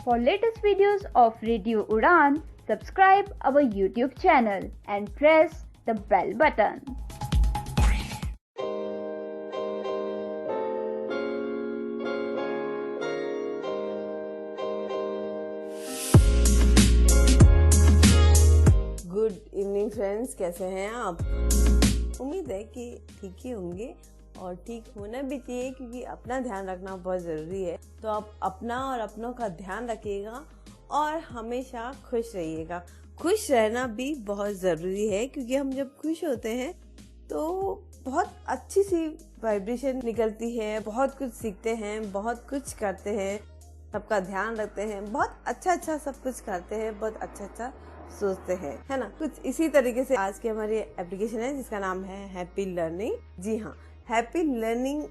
For latest videos of Radio Udan, subscribe our YouTube channel and press the bell button. Good evening friends, कैसे हैं आप? उम्मीद है कि ठीक ही होंगे और ठीक होना भी चाहिए, क्योंकि अपना ध्यान रखना बहुत ज़रूरी है। तो आप अपना और अपनों का ध्यान रखिएगा और हमेशा खुश रहिएगा। खुश रहना भी बहुत ज़रूरी है, क्योंकि हम जब खुश होते हैं तो बहुत अच्छी सी वाइब्रेशन निकलती है, बहुत कुछ सीखते हैं, बहुत कुछ करते हैं, सबका ध्यान रखते हैं, बहुत अच्छा सब कुछ करते हैं, बहुत अच्छा सोचते हैं, है ना। कुछ इसी तरीके से आज की हमारी एप्लीकेशन है जिसका नाम है हैप्पी लर्निंग। जी हाँ, हैप्पी लर्निंग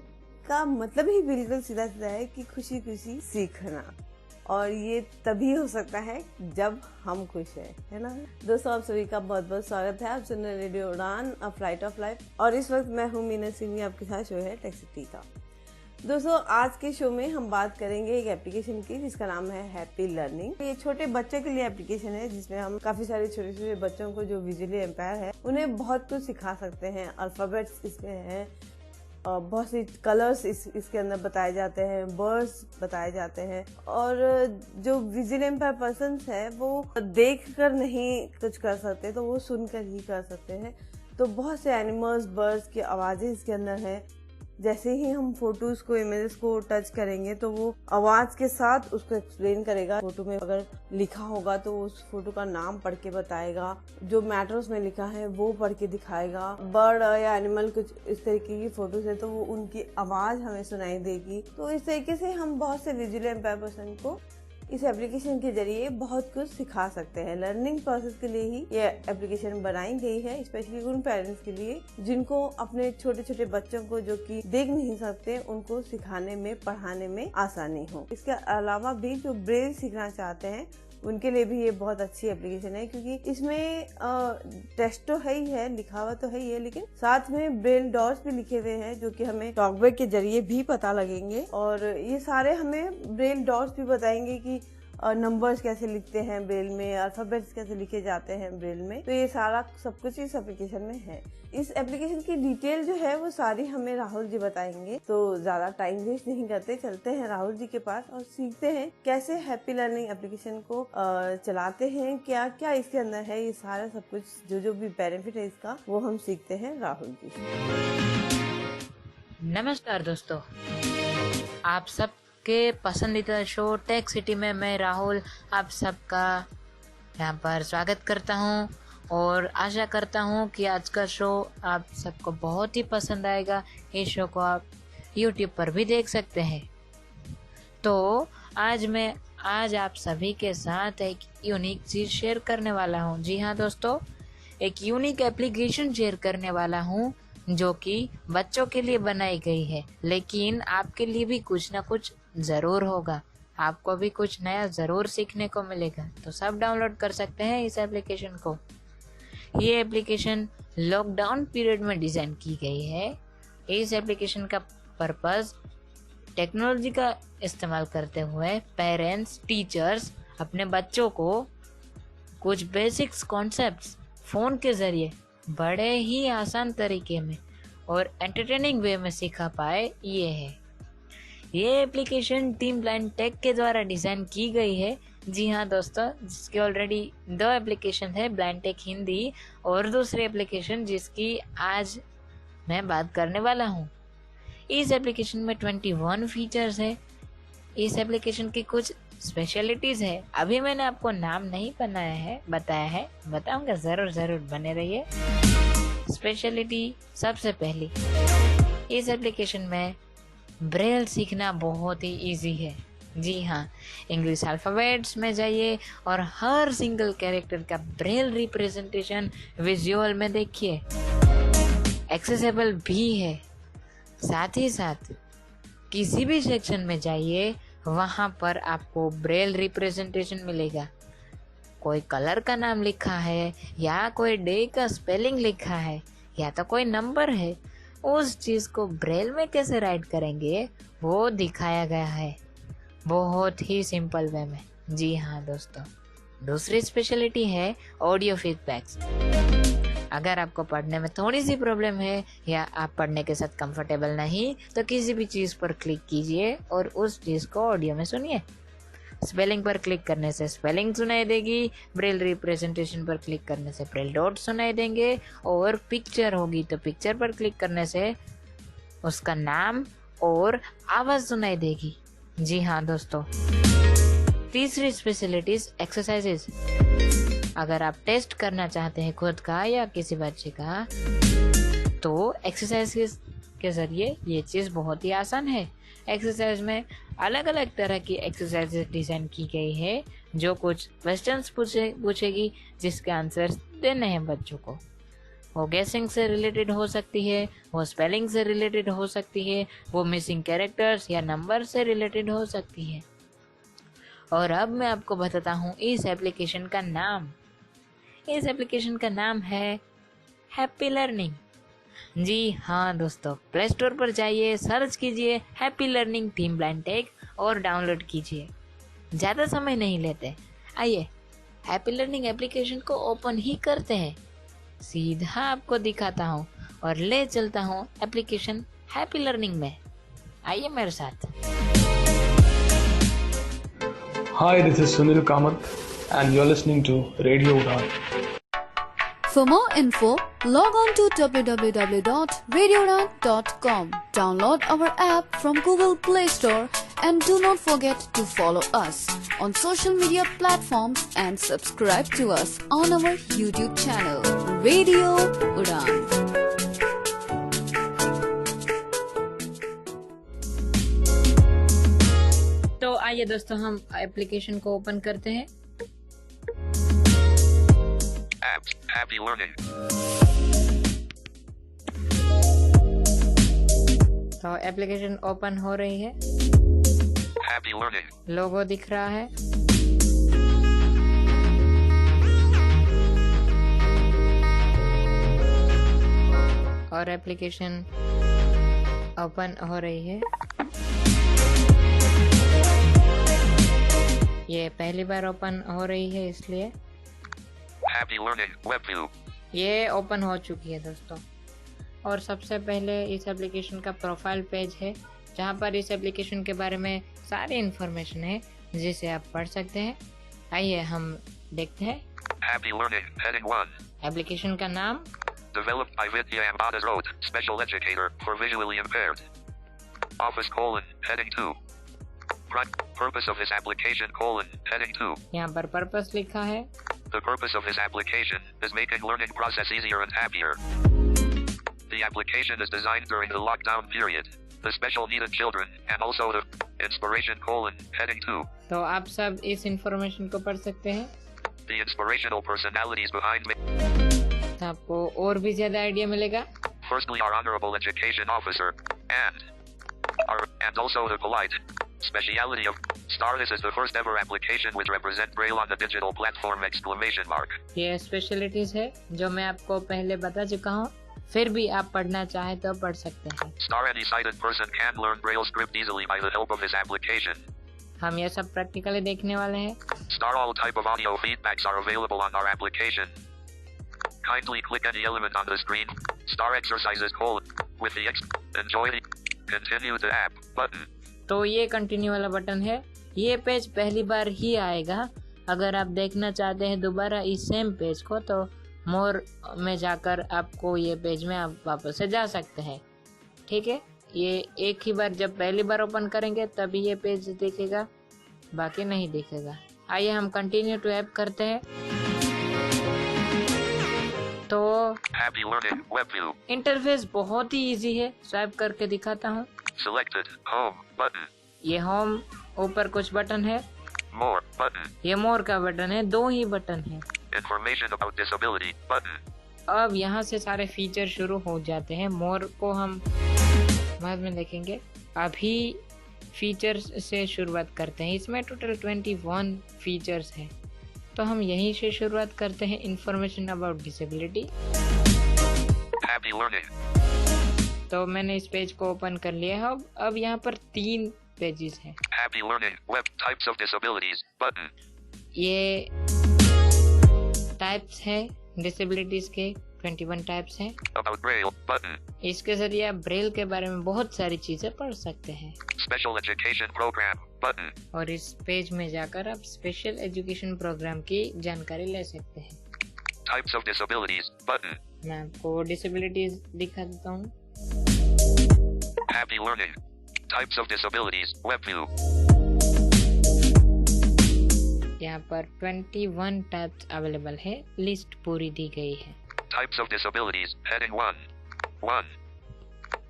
का मतलब ही बिल्कुल सीधा है कि खुशी खुशी सीखना, और ये तभी हो सकता है जब हम खुश हैं, है ना। दोस्तों, आप सभी का बहुत बहुत स्वागत है। आप सुन रहे रेडियो उड़ान, अ फ्लाइट ऑफ लाइफ, और इस वक्त मैं हूँ मीना सिंह, आपके साथ शो है टेक सिटी का। दोस्तों, आज के शो में हम बात करेंगे एक एप्लीकेशन की जिसका नाम है हैप्पी लर्निंग। ये छोटे बच्चों के लिए एप्लीकेशन है जिसमें हम काफी सारे छोटे बच्चों को जो विजुअली एम्पायर है उन्हें बहुत कुछ सिखा सकते हैं। अल्फाबेट्स इसमें है और बहुत सी कलर्स इसके अंदर बताए जाते हैं, बर्ड्स बताए जाते हैं, और जो विजुअली एम्पायर पर्सन है वो देख कर नहीं कुछ कर सकते, तो वो सुनकर ही कर सकते हैं। तो बहुत से एनिमल्स, बर्ड्स की आवाजें इसके अंदर है। जैसे ही हम फोटोज को, इमेजेस को टच करेंगे तो वो आवाज के साथ उसको एक्सप्लेन करेगा। फोटो में अगर लिखा होगा तो उस फोटो का नाम पढ़ के बताएगा, जो मैटर उसमें लिखा है वो पढ़ के दिखाएगा। बर्ड या एनिमल कुछ इस तरीके की फोटोज है तो वो उनकी आवाज हमें सुनाई देगी। तो इस तरीके से हम बहुत से विजुअली एम्पायर पर्सन को इस एप्लीकेशन के जरिए बहुत कुछ सिखा सकते हैं। लर्निंग प्रोसेस के लिए ही ये एप्लीकेशन बनाई गई है, स्पेशली उन पेरेंट्स के लिए जिनको अपने छोटे बच्चों को जो कि देख नहीं सकते उनको सिखाने में, पढ़ाने में आसानी हो। इसके अलावा भी जो ब्रेल सीखना चाहते हैं उनके लिए भी ये बहुत अच्छी एप्लीकेशन है, क्योंकि इसमें टेक्स्ट तो है ही है, लिखा हुआ तो है ही है, लेकिन साथ में ब्रेल डॉट्स भी लिखे हुए हैं जो कि हमें टॉकबैक के जरिए भी पता लगेंगे। और ये सारे हमें ब्रेल डॉट्स भी बताएंगे कि नंबर्स कैसे लिखते हैं ब्रेल में, अल्फाबेट्स कैसे लिखे जाते हैं ब्रेल में। तो ये सारा सब कुछ इस एप्लीकेशन में है। इस एप्लीकेशन की डिटेल जो है वो सारी हमें राहुल जी बताएंगे। तो ज्यादा टाइम वेस्ट नहीं करते, चलते हैं राहुल जी के पास और सीखते हैं कैसे हैप्पी लर्निंग एप्लीकेशन को चलाते हैं, क्या क्या इसके अंदर है। ये सारा सब कुछ जो भी बेनिफिट है इसका, वो हम सीखते हैं राहुल जी से। नमस्कार दोस्तों, आप सब के पसंदीदा शो टेक सिटी में मैं राहुल आप सबका यहाँ पर स्वागत करता हूँ और आशा करता हूँ कि आज का शो आप सबको बहुत ही पसंद आएगा। इस शो को आप YouTube पर भी देख सकते हैं। तो आज आप सभी के साथ एक यूनिक चीज़ शेयर करने वाला हूँ। जी हाँ दोस्तों, एक यूनिक एप्लीकेशन शेयर करने वाला हूँ जो कि बच्चों के लिए बनाई गई है, लेकिन आपके लिए भी कुछ ना कुछ ज़रूर होगा, आपको भी कुछ नया ज़रूर सीखने को मिलेगा। तो सब डाउनलोड कर सकते हैं इस एप्लीकेशन को। ये एप्लीकेशन लॉकडाउन पीरियड में डिज़ाइन की गई है। इस एप्लीकेशन का पर्पस टेक्नोलॉजी का इस्तेमाल करते हुए पेरेंट्स, टीचर्स अपने बच्चों को कुछ बेसिक्स कॉन्सेप्ट्स फ़ोन के ज़रिए बड़े ही आसान तरीके में और एंटरटेनिंग वे में सिखा पाए, ये है। ये एप्लीकेशन टीम ब्लाइंड टेक के द्वारा डिज़ाइन की गई है। जी हाँ दोस्तों, जिसकी ऑलरेडी 2 एप्लीकेशन है, ब्लाइंड टेक हिंदी और दूसरी एप्लीकेशन जिसकी आज मैं बात करने वाला हूँ। इस एप्लीकेशन में 21 फीचर्स है। इस एप्लीकेशन की कुछ स्पेशलिटीज़ है। अभी मैंने आपको नाम नहीं बताया है, बताऊंगा, ज़रूर बने रहिए। स्पेशलिटी सबसे पहली, इस एप्लीकेशन में ब्रेल सीखना बहुत ही इजी है। जी हाँ, इंग्लिश अल्फ़ाबेट्स में जाइए और हर सिंगल कैरेक्टर का ब्रेल रिप्रेजेंटेशन विजुअल में देखिए। एक्सेसिबल भी है। साथ ही साथ किसी भी सेक्शन में जाइए, वहाँ पर आपको ब्रेल रिप्रेजेंटेशन मिलेगा। कोई कलर का नाम लिखा है या कोई डे का स्पेलिंग लिखा है या तो कोई नंबर है, उस चीज़ को ब्रेल में कैसे राइट करेंगे वो दिखाया गया है, बहुत ही सिंपल वे में। जी हाँ दोस्तों, दूसरी स्पेशलिटी है ऑडियो फीडबैक्स। अगर आपको पढ़ने में थोड़ी सी प्रॉब्लम है या आप पढ़ने के साथ कंफर्टेबल नहीं, तो किसी भी चीज़ पर क्लिक कीजिए और उस चीज़ को ऑडियो में सुनिए। स्पेलिंग पर क्लिक करने से स्पेलिंग सुनाई देगी, ब्रेल रिप्रेजेंटेशन पर क्लिक करने से ब्रेल डॉट सुनाई देंगे, और पिक्चर होगी तो पिक्चर पर क्लिक करने से उसका नाम और आवाज़ सुनाई देगी। जी हाँ दोस्तों, तीसरी स्पेशलिटीज एक्सरसाइजेज। अगर आप टेस्ट करना चाहते हैं खुद का या किसी बच्चे का, तो एक्सरसाइज के जरिए ये चीज़ बहुत ही आसान है। एक्सरसाइज में अलग अलग तरह की एक्सरसाइजेज डिज़ाइन की गई है, जो कुछ क्वेश्चंस पूछेगी जिसके आंसर्स देने हैं बच्चों को। वो गेसिंग से रिलेटेड हो सकती है, वो स्पेलिंग से रिलेटेड हो सकती है, वो मिसिंग कैरेक्टर्स या नंबर से रिलेटेड हो सकती है। और अब मैं आपको बताता हूँ इस एप्लीकेशन का नाम। इस एप्लीकेशन का नाम है हैप्पी लर्निंग। जी हाँ दोस्तों, प्ले स्टोर पर जाइए, सर्च कीजिए happy learning team blind tech और डाउनलोड कीजिए। ज़्यादा समय नहीं लेते, आइए हैप्पी लर्निंग एप्लीकेशन को ओपन ही करते हैं। सीधा आपको दिखाता हूँ और ले चलता हूँ एप्लीकेशन हैप्पी लर्निंग में। आइए मेरे साथ। Hi, this is Sunil Kamath and you're listening to Radio Udan. For more info, log on to www.radioudan.com. Download our app from Google Play Store and do not forget to follow us on social media platforms and subscribe to us on our YouTube channel, Radio Udan. तो आइए दोस्तों, हम application को open करते हैं। Apps, Happy Learning. तो application open हो रही है, Happy Learning. लोगो दिख रहा है। और एप्लीकेशन ओपन हो रही है। ये पहली बार ओपन हो रही है, इसलिए Happy Learning Web View. ये ओपन हो चुकी है दोस्तों। और सबसे पहले इस एप्लीकेशन का प्रोफाइल पेज है, जहाँ पर इस एप्लीकेशन के बारे में सारी इन्फॉर्मेशन है जिसे आप पढ़ सकते हैं। आइए हम देखते हैं। Happy Learning Heading 1. एप्लीकेशन का नाम Developed by Vidya Ambadas Road, Special Educator for Visually Impaired. Office : Heading 2. Purpose of this application : Heading 2. यहाँ पर पर्पस लिखा है। The purpose of this application is making learning process easier and happier. The application is designed during the lockdown period, the special needed children, and also the inspiration : Heading 2. तो आप सब इस information को पढ़ सकते हैं। The inspirational personalities behind me. तो आपको और भी ज्यादा आइडिया मिलेगा। Firstly, our honorable education officer, and also the polite speciality of Star. This is the first ever application which represent Braille on the digital platform ! ये specialities है जो मैं आपको पहले बता चुका हूँ, फिर भी आप पढ़ना चाहे तो पढ़ सकते हैं। Star. Any sighted person can learn Braille script easily by the help of this application. हम ये सब प्रैक्टिकली देखने वाले हैं। Star. All type of audio feedbacks are available on our application. Kindly click any element on the screen. Star exercises : with the enjoy the continue the app button. तो ये continue वाला button है। ये page पहली बार ही आएगा। अगर आप देखना चाहते हैं दोबारा इस सेम पेज को, तो मोर में जाकर आपको ये पेज में आप वापस से जा सकते हैं। ठीक है, ये एक ही बार जब पहली बार ओपन करेंगे तभी ये पेज दिखेगा, बाकी नहीं दिखेगा। आइए हम कंटिन्यू टू ऐप करते हैं। तो Happy Learning Web View. Interface बहुत ही इजी है, स्वाइप करके दिखाता हूँ। Selected Home button. ये होम, ऊपर कुछ बटन है। More button. ये मोर का बटन है, 2 ही बटन है। Information about disability button. अब यहाँ से सारे फीचर शुरू हो जाते हैं। मोर को हम बाद में देखेंगे, अभी फीचर्स से शुरुआत करते हैं। इसमें टोटल 21 फीचर्स हैं, तो हम यहीं से शुरुआत करते हैं। Information about disability. Happy Learning. तो मैंने इस पेज को ओपन कर लिया है। अब यहाँ पर 3 पेजेस हैं। Happy learning. Web types of disabilities. Button. ये टाइप्स है डिसेबिलिटीज के, 21 टाइप्स हैं। About Braille. Button. इसके जरिए आप ब्रेल के बारे में बहुत सारी चीजें पढ़ सकते हैं। Special education program. Button. और इस पेज में जाकर आप स्पेशल एजुकेशन प्रोग्राम की जानकारी ले सकते हैं। Types of disabilities. Button. मैं आपको डिसेबिलिटीज दिखा देता हूँ। Happy learning. Types of disabilities. Web view. यहाँ पर 21 टाइप्स अवेलेबल है, लिस्ट पूरी दी गई है। Types of disabilities. Heading 1. 1.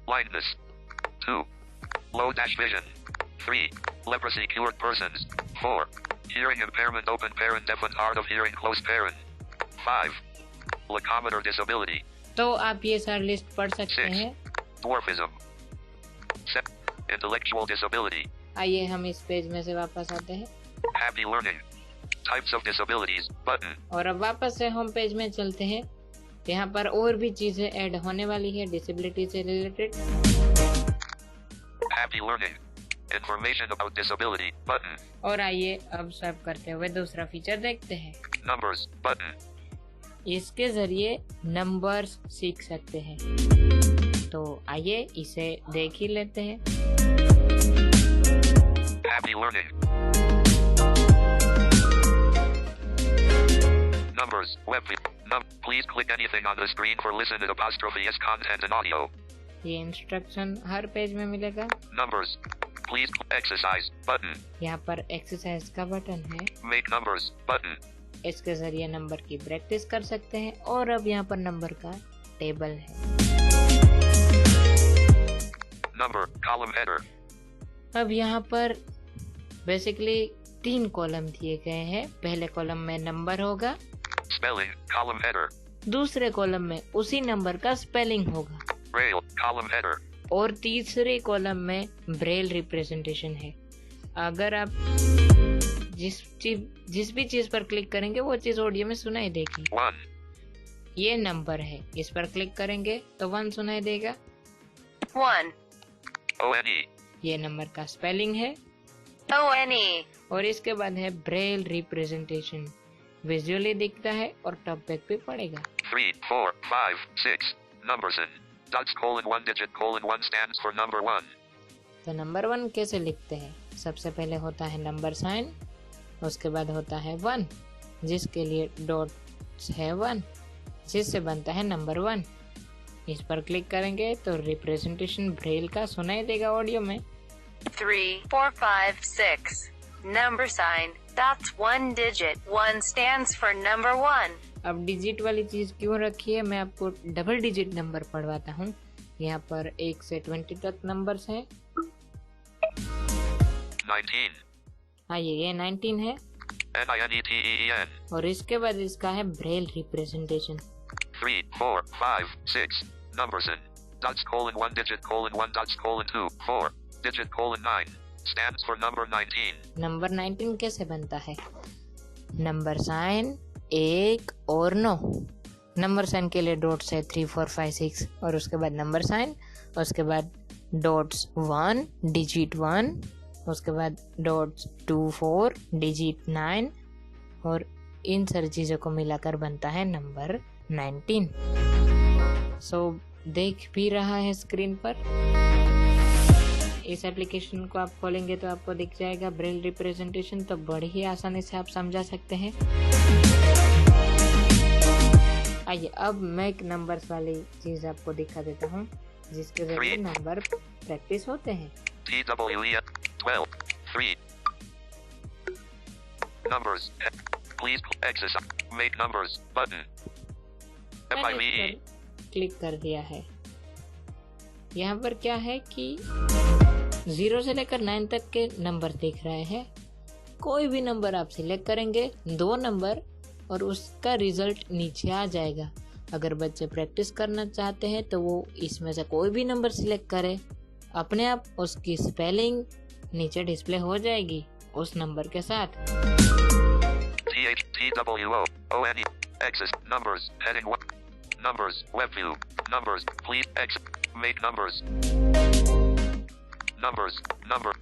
Blindness. 2. Low dash vision. 3. Leprosy cured persons. 4. Hearing impairment open parent deaf and hard of hearing close parent. 5. Locomotor disability. तो आप ये सारी लिस्ट पढ़ सकते 6. हैं। Dwarfism. 7. Intellectual disability. आइए हम इस पेज में से वापस आते हैं Happy learning. Types of disabilities. Button. और अब वापस से होम पेज में चलते हैं। यहाँ पर और भी चीजें ऐड होने वाली है डिसेबिलिटी से related. Happy learning. Information about disability. Button. और आइए अब स्वाइप करते हुए दूसरा फीचर देखते हैं। Numbers. Button. इसके जरिए नंबर्स सीख सकते हैं, तो आइए इसे देख ही लेते हैं। Happy learning. Numbers. Web view. Please click anything on the screen for listen to apostrophe s content and audio. ये इंस्ट्रक्शन हर पेज में मिलेगा। Numbers. Please exercise. Button. यहाँ पर एक्सरसाइज का बटन है, Make numbers. Button. इसके जरिए नंबर की प्रैक्टिस कर सकते हैं। और अब यहाँ पर नंबर का टेबल है। Number. Column header. अब यहाँ पर बेसिकली 3 कॉलम दिए गए हैं। पहले कॉलम में नंबर होगा, Spelling. Column header. दूसरे कॉलम में उसी नंबर का स्पेलिंग होगा, Braille. Column header. और तीसरे कॉलम में ब्रेल रिप्रेजेंटेशन है। अगर आप जिस भी चीज पर क्लिक करेंगे वो चीज ऑडियो में सुनाई देगी। 1. ये नंबर है, इस पर क्लिक करेंगे तो 1 सुनाई देगा। 1. ONE. ये नंबर का स्पेलिंग है। ONE. और इसके बाद है ब्रेल रिप्रेजेंटेशन, विजुअली दिखता है और टॉप बैक पे पड़ेगा। 3, 4, 5, 6. Numbers in. Dots colon 1 digit colon 1 stands for number 1. तो नंबर 1 कैसे लिखते हैं? सबसे पहले होता है नंबर साइन, उसके बाद होता है 1, जिसके लिए डॉट्स है 1, जिससे बनता है नंबर 1। इस पर क्लिक करेंगे तो रिप्रेजेंटेशन ब्रेल का सुनाई देगा ऑडियो में। 3, 4, 5, 6. Number sign. That's 1 digit. 1 stands for number 1. अब डिजिट वाली चीज क्यों रखी है, मैं आपको डबल डिजिट नंबर पढ़वाता हूँ। यहाँ पर 1 से 20 तक नंबर्स हैं। 19. आइए, ये 19 है। NINETEEN. और इसके बाद इसका है Braille representation. 3, 4, 5, 6. Numbers in. Dots colon 1 digit colon 1 dots colon 2, 4. Digit colon 9. Stands for number 19. Number 19 कैसे बनता है? नंबर साइन 1 और 9। नंबर साइन के लिए डॉट्स है 3, 4, 5, 6 और उसके बाद नंबर साइन, उसके बाद डॉट्स 1 डिजिट 1, उसके बाद डॉट्स 2, 4 डिजिट 9 और इन सारी चीज़ों को मिलाकर बनता है नंबर 19। सो देख भी रहा है स्क्रीन पर। इस एप्लीकेशन को आप खोलेंगे तो आपको दिख जाएगा ब्रेल रिप्रेजेंटेशन, तो बड़ी ही आसानी से आप समझा सकते हैं। आइए अब मैं एक नंबर्स वाली चीज आपको दिखा देता हूँ, जिसके जरिए नंबर प्रैक्टिस होते हैं। TWE 12, 3. Numbers. Please exercise. Make numbers. Button. मैंने FIVE. इस पर क्लिक कर दिया है। यहाँ पर क्या है कि 0 से लेकर 9 तक के नंबर दिख रहे हैं। कोई भी नंबर आप सिलेक्ट करेंगे, 2 नंबर, और उसका रिजल्ट नीचे आ जाएगा। अगर बच्चे प्रैक्टिस करना चाहते हैं तो वो इसमें से कोई भी नंबर सिलेक्ट करे, अपने आप उसकी स्पेलिंग नीचे डिस्प्ले हो जाएगी उस नंबर के साथ। THTWOONE. Access. Numbers. Heading 1. Numbers. Web view. Numbers. Please make numbers. Numbers. Number.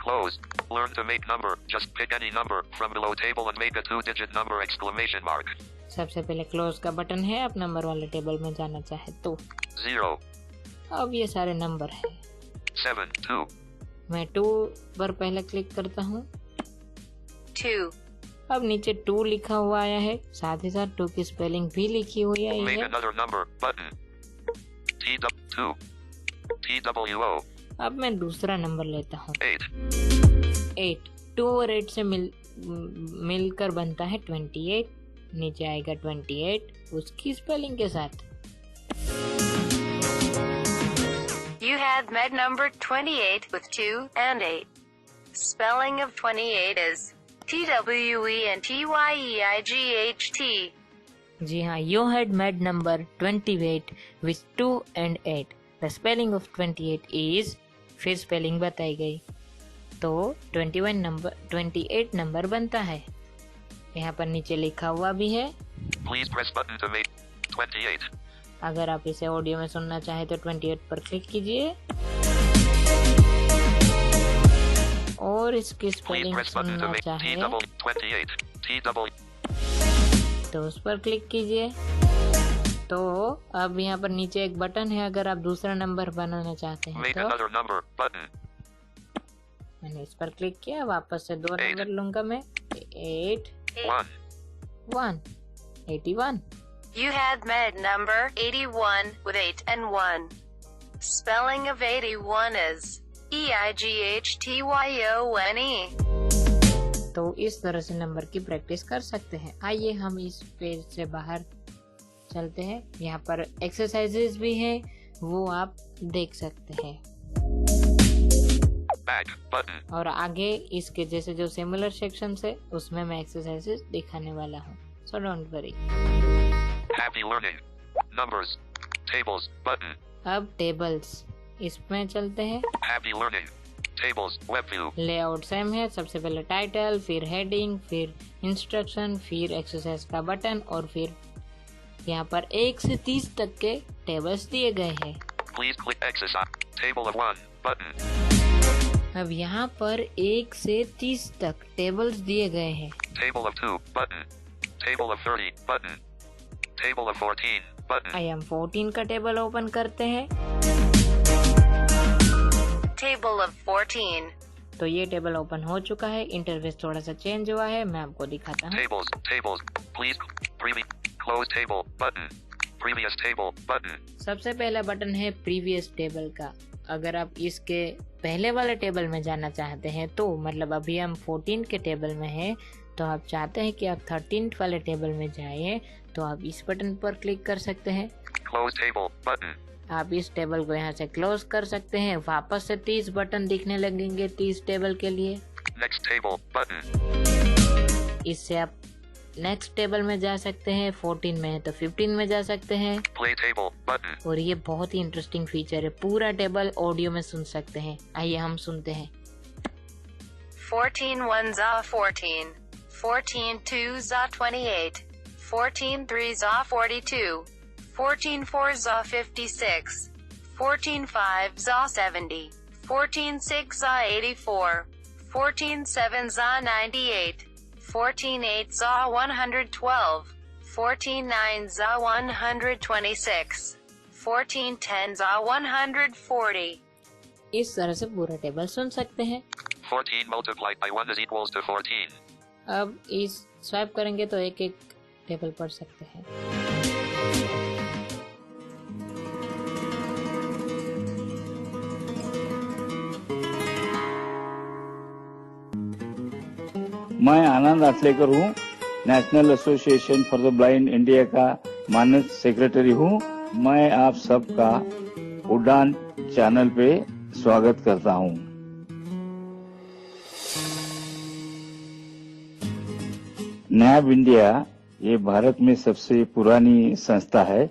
Close. Learn to make number. Just pick any number from below table and make a 2-digit number! Exclamation mark. सबसे पहले close का button है, आप number वाले table में जाना चाहे तो। 0, अब ये सारे नंबर हैं। 7, 2, मैं 2 पर पहले क्लिक करता हूँ। 2, अब नीचे 2 लिखा हुआ आया है, साथ ही साथ 2 की स्पेलिंग भी लिखी हुई आई make है। another number button. TW2, TWO, अब मैं दूसरा नंबर लेता हूँ। 8, 8, 2 और 8 से मिलकर बनता है 28। नीचे आएगा 28 उसकी स्पेलिंग के साथ। You had met number 28 with 2 and 8. Spelling of 28 is TWENTYEIGHT. जी हाँ, you had met number 28 with 2 and 8. The spelling of 28 is, फिर स्पेलिंग बताई गई तो 28 नंबर बनता है। यहाँ पर नीचे लिखा हुआ भी है। please press button to make 28. अगर आप इसे ऑडियो में सुनना चाहे तो 28 पर क्लिक कीजिए और इसकी Please spelling press button to सुनना make चाहे TW28, TW, तो उस पर क्लिक कीजिए। तो अब यहाँ पर नीचे एक बटन है, अगर आप दूसरा नंबर बनाना चाहते हैं make तो another number button. मैंने इस पर क्लिक किया। वापस से 2 नंबर लूंगा मैं। 81। 81। You had met number 81 with 8 and 1. Spelling of 81 is EIGHTYONE. तो इस तरह से नंबर की प्रैक्टिस कर सकते हैं। आइए हम इस पेज से बाहर चलते हैं। यहाँ पर एक्सरसाइजेज भी हैं, वो आप देख सकते हैं। Back button. और आगे इसके जैसे जो सिमिलर सेक्शन है उसमें मैं एक्सरसाइजेज दिखाने वाला हूँ, so don't worry. Happy learning. Numbers. Tables button. अब टेबल्स, इसमें चलते हैं। Happy learning. Tables web view. Layout same है, सबसे पहले टाइटल, फिर हेडिंग, फिर इंस्ट्रक्शन, फिर एक्सरसाइज का बटन और फिर यहाँ पर 1 से 30 तक के टेबल्स दिए गए हैं। Please click exercise. Table of 1 button. अब यहाँ पर 1 से 30 तक टेबल्स दिए गए हैं। Table of 2 button. Table of 30 button. Table of 14 button. IM 14 का टेबल ओपन करते हैं। Table of 14. तो ये टेबल ओपन हो चुका है। इंटरफेस थोड़ा सा चेंज हुआ है, मैं आपको दिखाता हूँ। Tables. Please close table button. Previous table button. सबसे पहला बटन है प्रीवियस टेबल का। अगर आप इसके पहले वाले टेबल में जाना चाहते हैं तो मतलब अभी हम 14 के टेबल में हैं, तो आप चाहते हैं कि आप 13 वाले टेबल में जाइए तो आप इस बटन पर क्लिक कर सकते हैं। Close table button. आप इस टेबल को यहाँ से क्लोज कर सकते हैं। वापस से 30 बटन दिखने लगेंगे 30 टेबल के लिए। Next table button. इससे आप नेक्स्ट टेबल में जा सकते हैं। 14 में है तो 15 में जा सकते हैं। Play table button. और ये बहुत ही इंटरेस्टिंग फीचर है, पूरा टेबल ऑडियो में सुन सकते हैं। आइए हम सुनते हैं। 14 1s are 14. 14 2s are 28. 14 3s are 42. 14 4s are 56. 14 5s are 70. 14 6s are 84. 14 7s are 98. 14 8s are 112. 14 9s are 126. 14 10s are 140. इस तरह से पूरा टेबल सुन सकते हैं। 14 multiplied by 1 is equals to 14. अब इस स्वाइप करेंगे तो एक एक टेबल पढ़ सकते हैं। मैं आनंद आचलेकर हूँ, national association for the blind India का मानद सेक्रेटरी हूँ। मैं आप सबका उड़ान चैनल पे स्वागत करता हूँ। नैब इंडिया ये भारत में सबसे पुरानी संस्था है।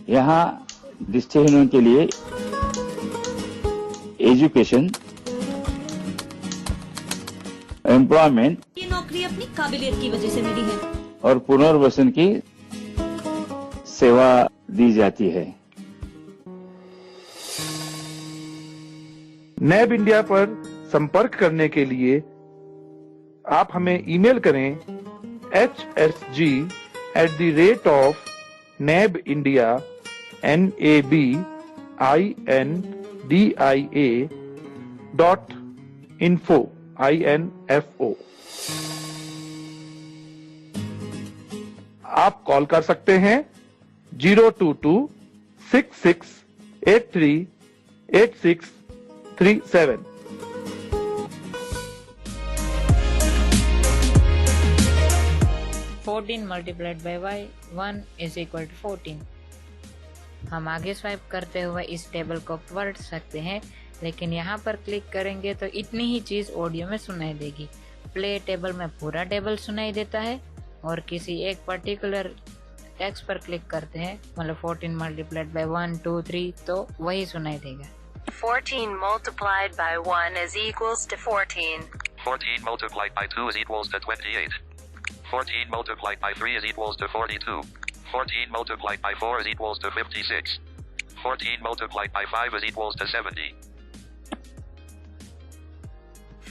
यहाँ दृष्टिहीनों के लिए एजुकेशन, एम्प्लॉयमेंट, ये नौकरी अपनी काबिलियत की वजह से मिली है और पुनर्वसन की सेवा दी जाती है। नैब इंडिया पर संपर्क करने के लिए आप हमें ईमेल करें hsg@nabindia.info. आप कॉल कर सकते हैं 022-6683-8637. 14 multiplied by y 1 is equal to 14. हम आगे स्वाइप करते हुए इस टेबल को पढ़ सकते हैं, लेकिन यहाँ पर क्लिक करेंगे तो इतनी ही चीज ऑडियो में सुनाई देगी। प्ले टेबल में पूरा टेबल सुनाई देता है और किसी एक पर्टिकुलर टेक्स्ट पर क्लिक करते हैं, मतलब 14 multiplied by 1, 2, 3, तो वही सुनाई देगा। 14 multiplied by 1 is equals to 14. 14 multiplied by 2 is equals to 28. 14 multiplied by 3 is equals to 42. 14 multiplied by 4 is equals to 56. 14 multiplied by 5 is equals to 70.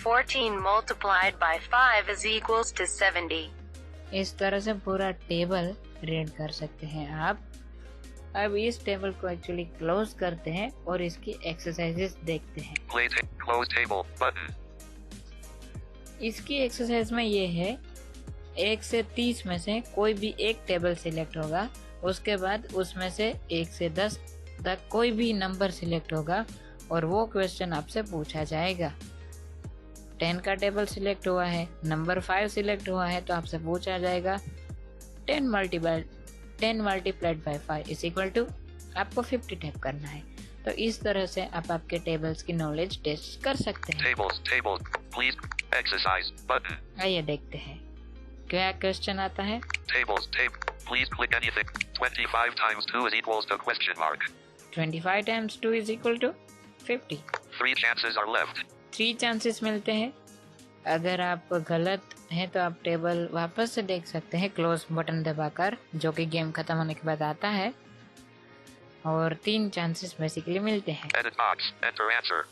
14 multiplied by 5 is equals to 70. इस तरह से पूरा table read कर सकते हैं आप। अब इस टेबल को एक्चुअली क्लोज करते हैं और इसकी एक्सरसाइजेस देखते हैं। Close table button. इसकी एक्सरसाइज में ये है 1 से 30 में से कोई भी एक टेबल सिलेक्ट होगा, उसके बाद उसमें से 1 से 10 तक कोई भी नंबर सिलेक्ट होगा और वो क्वेश्चन आपसे पूछा जाएगा। 10 का टेबल सिलेक्ट हुआ है, नंबर 5 सिलेक्ट हुआ है, तो आपसे पूछा जाएगा 10 multiplied by 5 is equal to, आपको 50 टाइप करना है। तो इस तरह से आप आपके टेबल्स की नॉलेज टेस्ट कर सकते हैं। Tables, please, exercise button. आइए देखते हैं क्या क्वेश्चन आता है। Tables, please click anything. 25 times 2 is equals to question mark. 25 times 2 is equal to 50. 3 chances are left. 3 chances मिलते हैं। अगर आप गलत हैं तो आप टेबल वापस से देख सकते हैं क्लोज बटन दबाकर, जो कि गेम खत्म होने के बाद आता है, और 3 चांसेस बेसिकली मिलते हैं। Edit box, enter answer.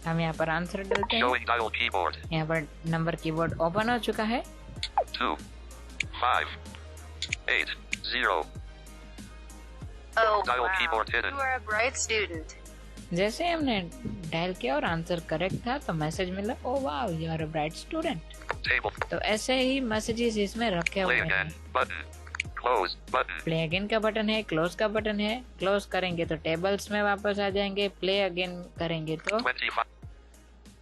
हम यहाँ पर आंसर डालते हैं। Showing dial keyboard. यहाँ पर नंबर कीबोर्ड ओपन हो चुका है। 2, 5, 8, 0. Oh Dial wow, keyboard hidden. you are a bright student. जैसे हमने डायल किया और आंसर करेक्ट था तो मैसेज मिला, oh wow you are a bright student. Table. तो ऐसे ही मैसेजेस इसमें रखे हुए Play हैं। again button. Close button. Play again का बटन है, क्लोज का बटन है। क्लोज करेंगे तो टेबल्स में वापस आ जाएंगे, प्ले अगेन करेंगे तो 25.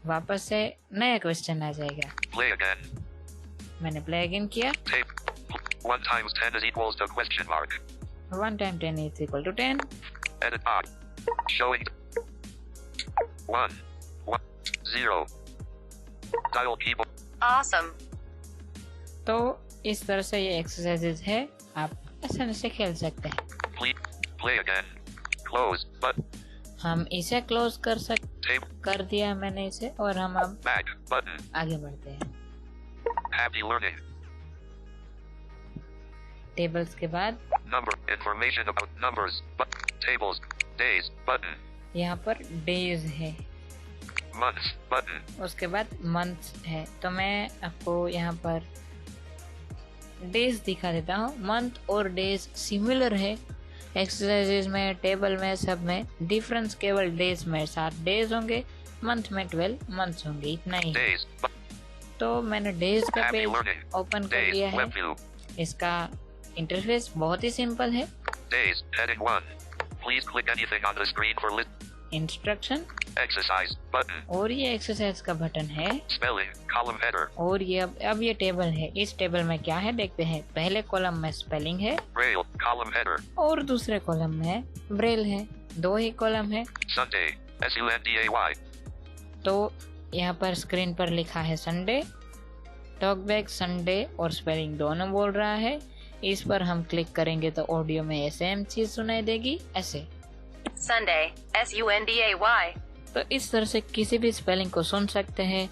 वापस से नया क्वेश्चन आ जाएगा। Play again. मैंने प्ले अगेन किया। Tape. 1 times 10 is equals to question mark. 1 times 10 is equal to 10. Edit box. Showing 1, 0. Dial keyboard. Awesome. तो इस तरह से ये एक्सरसाइजेज है, आप आसानी से खेल सकते हैं। Play again. Close button. हम इसे क्लोज कर Tape. कर दिया मैंने इसे, और हम अब Back button. आगे बढ़ते हैं। Happy learning. टेबल्स के बाद Number information about numbers. Tables. Days button. यहाँ पर डेज है, Months button. उसके बाद मंथ्स है। तो मैं आपको यहाँ पर डेज दिखा देता हूँ। मंथ और डेज सिमिलर है एक्सरसाइजेज में, टेबल में, सब में। डिफरेंस केवल डेज में 7 डेज होंगे, मंथ में 12 मंथ्स होंगे, इतना ही है। Days. तो मैंने डेज का Happy पेज learning. ओपन कर Days. लिया है। Web view. इसका इंटरफेस बहुत ही सिंपल है। Days. Heading 1. Please click anything on the screen for list. Instruction Exercise button. और ये एक्सरसाइज का बटन है, Spelling. Column header. और ये अब ये टेबल है। इस टेबल में क्या है देखते हैं। पहले कॉलम में स्पेलिंग है Braille. Column header. और दूसरे कॉलम में ब्रेल है। 2 ही कॉलम है। Sunday. SUNDAY. तो यहाँ पर स्क्रीन पर लिखा है संडे। टॉकबैक संडे और स्पेलिंग दोनों बोल रहा है। इस पर हम क्लिक करेंगे तो ऑडियो में सेम चीज सुनाई देगी, ऐसे Sunday. SUNDAY. तो इस तरह से किसी भी स्पेलिंग को सुन सकते हैं।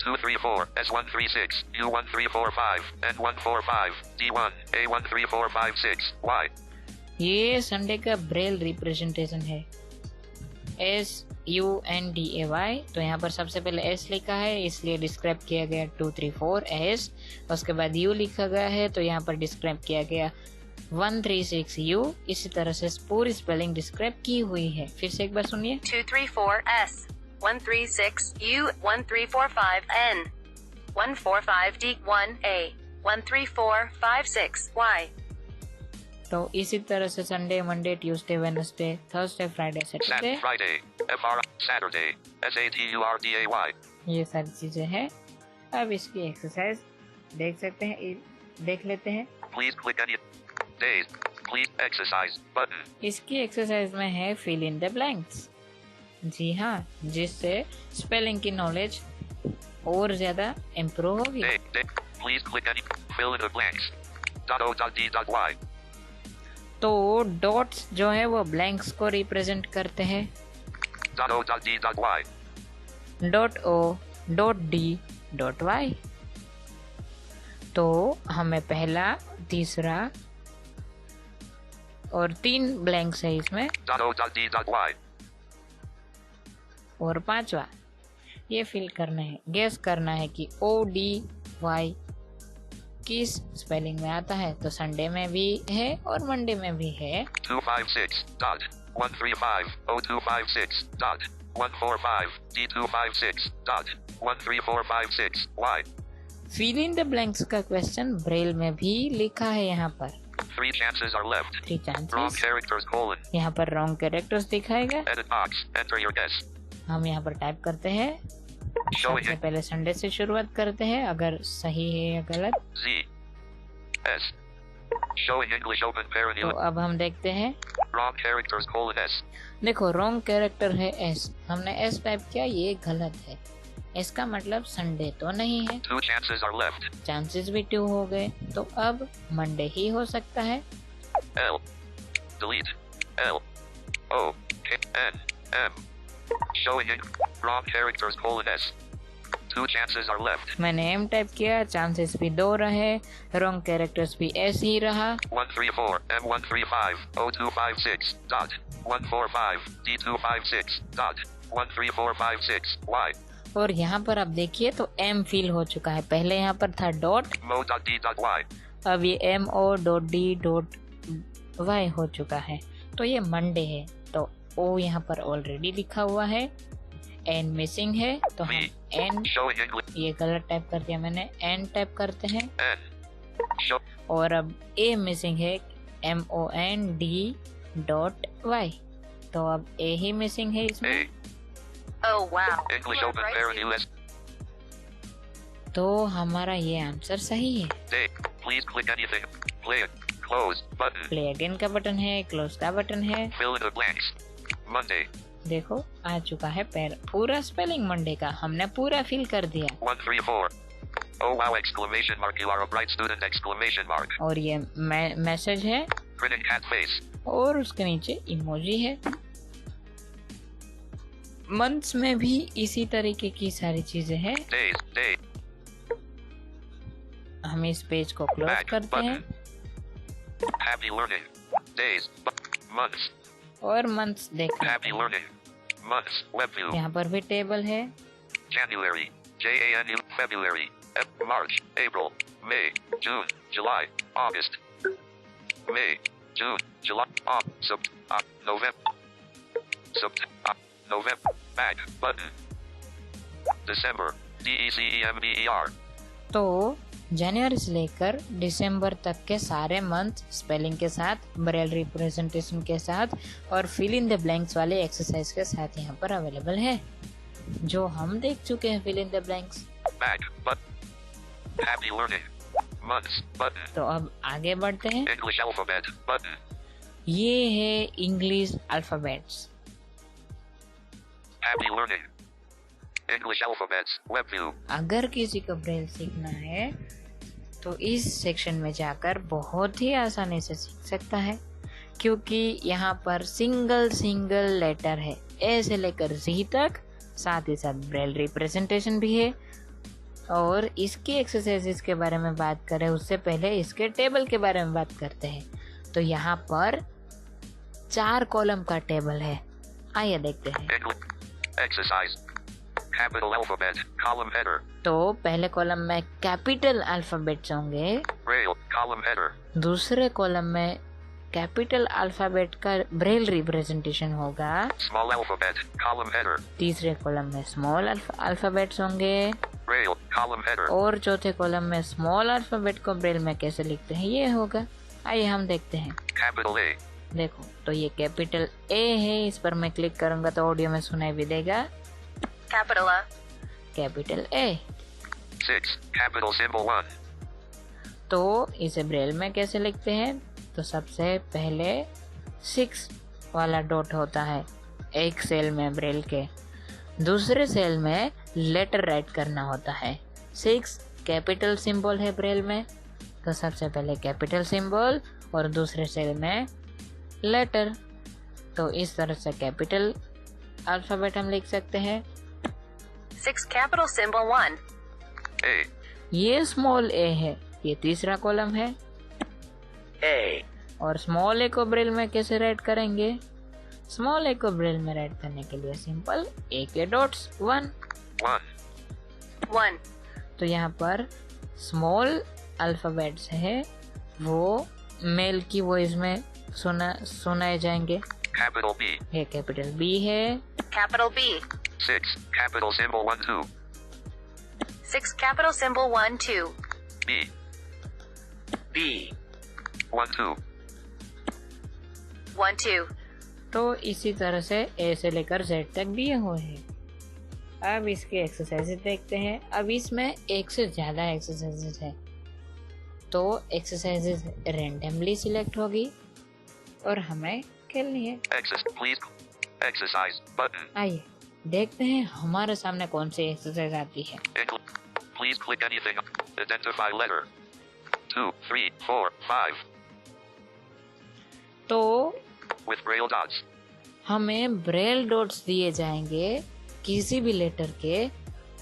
234, S136, U1345, N145, D1, A13456, Y. ये संडे का ब्रेल रिप्रेजेंटेशन है। UNDAY। तो यहाँ पर सबसे पहले S लिखा है, इसलिए डिस्क्राइब किया गया 234 S। उसके बाद U लिखा गया है, तो यहाँ पर डिस्क्राइब किया गया 136 U। इसी तरह से पूरी स्पेलिंग डिस्क्राइब की हुई है। फिर से एक बार सुनिए। 234 S, 136 U, 1345 N, 145 D, 1 A, 13456 Y। तो इसी तरह से Sunday, Monday, Tuesday, Wednesday, Thursday, Friday, Saturday, Friday, Saturday, SATURDAY। ये सारी चीजें हैं। अब इसकी एक्सरसाइज देख सकते हैं, देख लेते हैं। Please click any days. Please exercise button. इसकी एक्सरसाइज में है फिल इन द ब्लैंक्स। जी हाँ, जिससे स्पेलिंग की नॉलेज और ज्यादा इम्प्रूव होगी। Please click any fill in the blanks. .o.d.y. तो डॉट्स जो है वो ब्लैंक्स को रिप्रेजेंट करते हैं। .o.d.y. .o.d.y। तो हमें पहला, तीसरा और 3 ब्लैंक्स है इसमें, .o.d.y. और 5वां ये फिल करना है। गेस करना है कि ODY किस स्पेलिंग में आता है। तो संडे में भी है और मंडे में भी है। 256.135.0256.145D256.13456Y। Fill in the blanks का क्वेश्चन ब्रेल में भी लिखा है यहाँ पर। 3 chances are left. 3 Wrong chances. characters colon. यहाँ पर रॉन्ग कैरेक्टर्स दिखाएगा। Edit box. Enter your guess. हम यहाँ पर टाइप करते हैं। Showing सबसे पहले संडे से शुरुआत करते हैं, अगर सही है या गलत। Z S. Showing English open तो parenthesis. अब हम देखते हैं। Wrong characters colon S. देखो रॉन्ग कैरेक्टर है S, हमने S टाइप किया, ये गलत है। इसका मतलब संडे तो नहीं है। 2 chances are left. चांसेस भी 2 हो गए, तो अब मंडे ही हो सकता है। L. Delete. L. O. K. N. M. Showing wrong characters colon S. 2 chances are left. मैंने M टाइप किया, चांसेस भी 2 रहे, रॉन्ग कैरेक्टर्स भी S ही रहा। 134 M135 0256 dot 145 D256 dot 13456 Y. और यहाँ पर आप देखिए तो M फिल हो चुका है। पहले यहाँ पर था डॉट, Mo.D.Y. अब ये MO.D.Y हो चुका है। तो ये मंडे है, तो O यहाँ पर ऑलरेडी लिखा हुआ है, N मिसिंग है, तो हम N, Showing English ये गलत टाइप कर दिया मैंने, N टाइप करते हैं। N. Show और अब A मिसिंग है, MOND.Y। तो अब A ही मिसिंग है इसमें। A. Oh wow. English open parenthesis. तो हमारा ये आंसर सही है। Day. Please click anything. Play it. Close button. Play again का बटन है, क्लोज का बटन है। Fill in the blanks. Monday. देखो आ चुका है पूरा स्पेलिंग मंडे का, हमने पूरा फिल कर दिया। 134. Oh wow! Exclamation mark! You are a bright student! Exclamation mark! और ये मैसेज है, Printing cat face. और उसके नीचे इमोजी है। मंथ्स में भी इसी तरीके की सारी चीजें हैं। Days. Day. हम इस पेज को क्लोज Back करते हैं button. Happy learning. Days. Months. और मंथ्स देखते Happy हैं। learning. Months. Web view. यहाँ पर भी टेबल है। January. Jan. February. March. April. May. June. July. August. May. June. July. November. November. Back button. December. DECEMBER. तो जनवरी से लेकर दिसंबर तक के सारे मंथ स्पेलिंग के साथ, ब्रेल रिप्रेजेंटेशन के साथ और फिल इन द ब्लैंक्स वाले एक्सरसाइज के साथ यहाँ पर अवेलेबल है, जो हम देख चुके हैं। Fill in the blanks. Back button. Happy learning. Months button. तो अब आगे बढ़ते हैं। English alphabet button. ये है English alphabets. Happy learning. English alphabets. Web view. अगर किसी को ब्रेल सीखना है तो इस सेक्शन में जाकर बहुत ही आसानी से सीख सकता है, क्योंकि यहाँ पर सिंगल लेटर है, ए से लेकर जी तक, साथ ही साथ ब्रेल रिप्रेजेंटेशन भी है। और इसकी एक्सरसाइजेस के बारे में बात करें उससे पहले इसके टेबल के बारे में बात करते हैं। तो यहाँ पर 4 कॉलम का टेबल है, आइए देखते हैं। Exercise. Capital alphabet. Column header. तो पहले कॉलम में कैपिटल अल्फाबेट्स होंगे, Braille. Column header. दूसरे कॉलम में कैपिटल अल्फाबेट का ब्रेल रिप्रेजेंटेशन होगा, Small alphabet. Column header. तीसरे कॉलम में स्मॉल अल्फाबेट्स होंगे, Braille. Column header. और चौथे कॉलम में स्मॉल अल्फाबेट को ब्रेल में कैसे लिखते हैं ये होगा। आइए हम देखते हैं। Capital A. देखो तो ये कैपिटल ए है, इस पर मैं क्लिक करूंगा तो ऑडियो में सुनाई भी देगा Capital A. Capital A. 6. Capital symbol 1. तो इसे ब्रेल में कैसे लिखते हैं, तो सबसे पहले 6 वाला डॉट होता है एक सेल में ब्रेल के, दूसरे सेल में लेटर राइट करना होता है। 6 कैपिटल सिंबल है ब्रेल में, तो सबसे पहले कैपिटल सिंबल और दूसरे सेल में लेटर। तो इस तरह से कैपिटल अल्फाबेट हम लिख सकते हैं। 6 capital symbol 1. A. ये स्मॉल ए है, ये तीसरा कॉलम है। A. और स्मॉल ए को ब्रेल में कैसे राइट करेंगे, स्मॉल ए को ब्रेल में राइट करने के लिए सिंपल ए के डॉट्स 1। 1. तो यहाँ पर स्मॉल अल्फाबेट्स है वो मेल की वॉइस में सुनाए जाएंगे। Capital B. ये कैपिटल बी है। Capital B. 6. Capital symbol 1 2. 6 capital symbol 1 2. B. B. 1 2. 1 2. तो इसी तरह से ए से लेकर जेड तक दिए हुए हैं। अब इसके एक्सरसाइजेस देखते हैं। अब इसमें एक से ज़्यादा एक्सरसाइजेस है, तो एक्सरसाइजेस रैंडमली सिलेक्ट होगी और हमें खेलनी है। Exercise button. आइए देखते हैं हमारे सामने कौन सी एक्सरसाइज आती है। Please click anything. Identify letter. 2, 3, 4, 5. तो With braille dots. हमें ब्रेल डॉट्स दिए जाएंगे किसी भी लेटर के,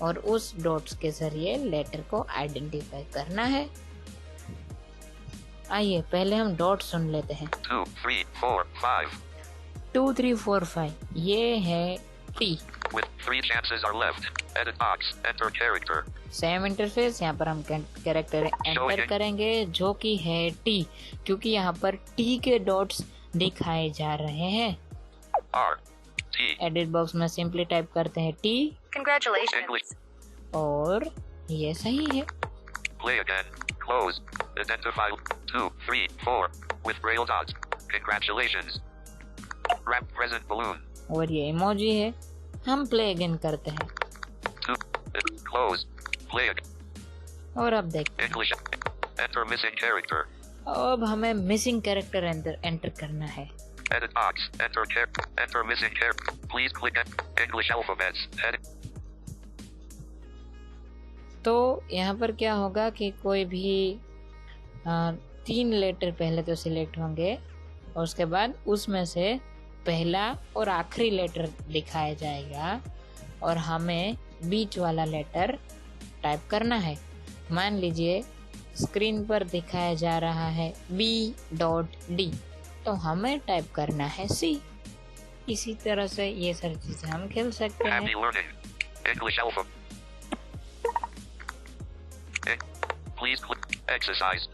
और उस डॉट्स के जरिए लेटर को आइडेंटिफाई करना है। आइए पहले हम डॉट सुन लेते हैं। 2, 3, 4, 5. 2 3 4 5 ये है T। With 3 chances are left. Edit box. Enter character. Same interface, यहाँ पर हम कैरेक्टर एंटर करेंगे जो कि है T, क्योंकि यहाँ पर T के डॉट्स दिखाए जा रहे हैं। R. T. एडिट बॉक्स में सिंपली टाइप करते हैं T Congratulations. और ये सही है। Play again. Close. Identify 2, 3, 4. With braille dots. Congratulations. Wrap present balloon. और ये इमोजी है। हम प्ले अगेन करते हैं 2. Close. Play again. और अब देखते English. Enter missing character. हैं। अब हमें मिसिंग कैरेक्टर एंटर करना है। Edit box. Enter missing character. Please click English alphabets. Edit. तो यहाँ पर क्या होगा कि कोई भी 3 लेटर पहले तो सिलेक्ट होंगे, और उसके बाद उसमें से पहला और आखिरी लेटर दिखाया जाएगा और हमें बीच वाला लेटर टाइप करना है। मान लीजिए स्क्रीन पर दिखाया जा रहा है B.D, तो हमें टाइप करना है C। इसी तरह से ये सारी चीजें हम खेल सकते हैं। Happy learning. English alphabet. Please click exercise.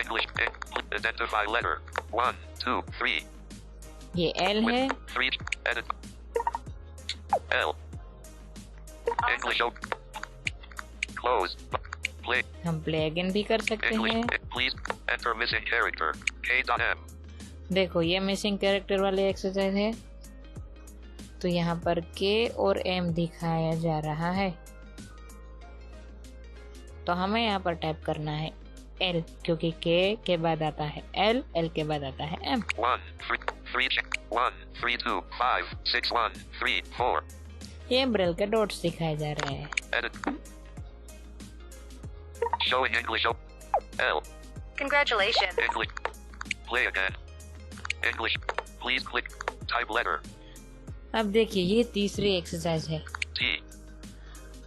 English. Identify letter. 1, 2, 3. ये L है। 3. Edit. L. English. Close. Play. हम प्ले अगेन भी कर सकते English. हैं। Please enter missing character. K.M. देखो ये मिसिंग कैरेक्टर वाली एक्सरसाइज है, तो यहाँ पर K और M दिखाया जा रहा है, तो हमें यहाँ पर टाइप करना है L, क्योंकि K के बाद आता है L, L के बाद आता है M। 1, 3, 2, 5, 6, 1, 3, 4. ये ब्रेल के डॉट्स दिखाए जा रहे हैं। Edit. Showing English. L. Congratulations. English. Play again. English. Please click type letter. अब देखिए ये तीसरी एक्सरसाइज है। T.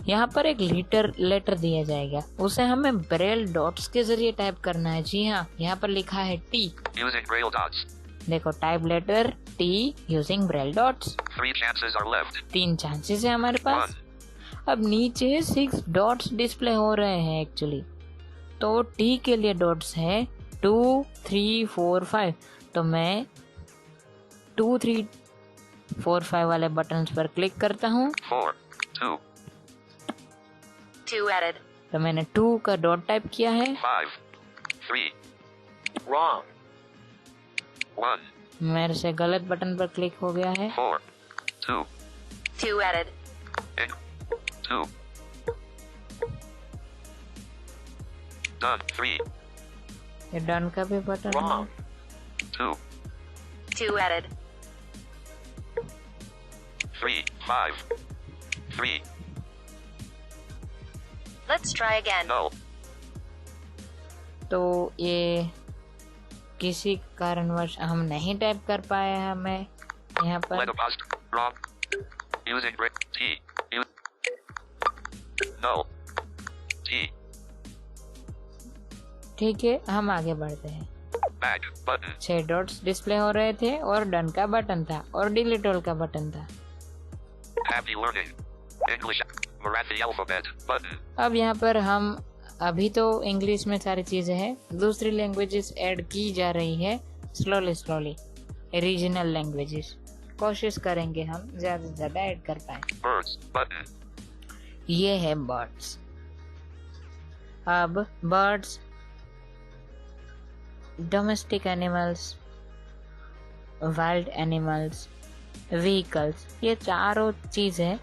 यहाँ पर एक लेटर दिया जाएगा, उसे हमें ब्रेल डॉट्स के जरिए टाइप करना है। जी हाँ, यहाँ पर लिखा है T। Using braille dots. देखो, type letter T using braille dots. 3 chances are left. 3 chances है हमारे पास। अब नीचे 6 डॉट्स डिस्प्ले हो रहे हैं एक्चुअली। तो T के लिए डॉट्स है 2, 3, 4, 5। तो मैं 2, 3, 4, 5 वाले बटन्स पर क्लिक करता हूँ। 4, 2. 2 added. तो मैंने 2 का डॉट टाइप किया है। 5, 3. Wrong. 1. मेरे से गलत बटन पर क्लिक हो गया है। 4, 2. 2 added. 2. Done. 3. ये डन का भी बटन है। 2, 2 added. 3, 5. 3. Let's try again. No. तो ये किसी कारणवश हम नहीं टाइप कर पाए। हमें यहाँ पर Let a post. Wrong. Using brick. T. No. T. ठीक है, हम आगे बढ़ते हैं। Back. Button. 6 डॉट्स डिस्प्ले हो रहे थे और डन का बटन था और डिलीट ऑल का बटन था। Happy learning. English. Marathi alphabet. Button. अब यहाँ पर हम अभी तो इंग्लिश में सारी चीजें हैं, दूसरी लैंग्वेजेस ऐड की जा रही है स्लोली। रीजनल लैंग्वेजेस कोशिश करेंगे हम ज्यादा से ज्यादा ऐड कर पाए। Birds. Button. ये है बर्ड्स। अब birds, domestic animals, wild animals, vehicles, ये चारों चीजें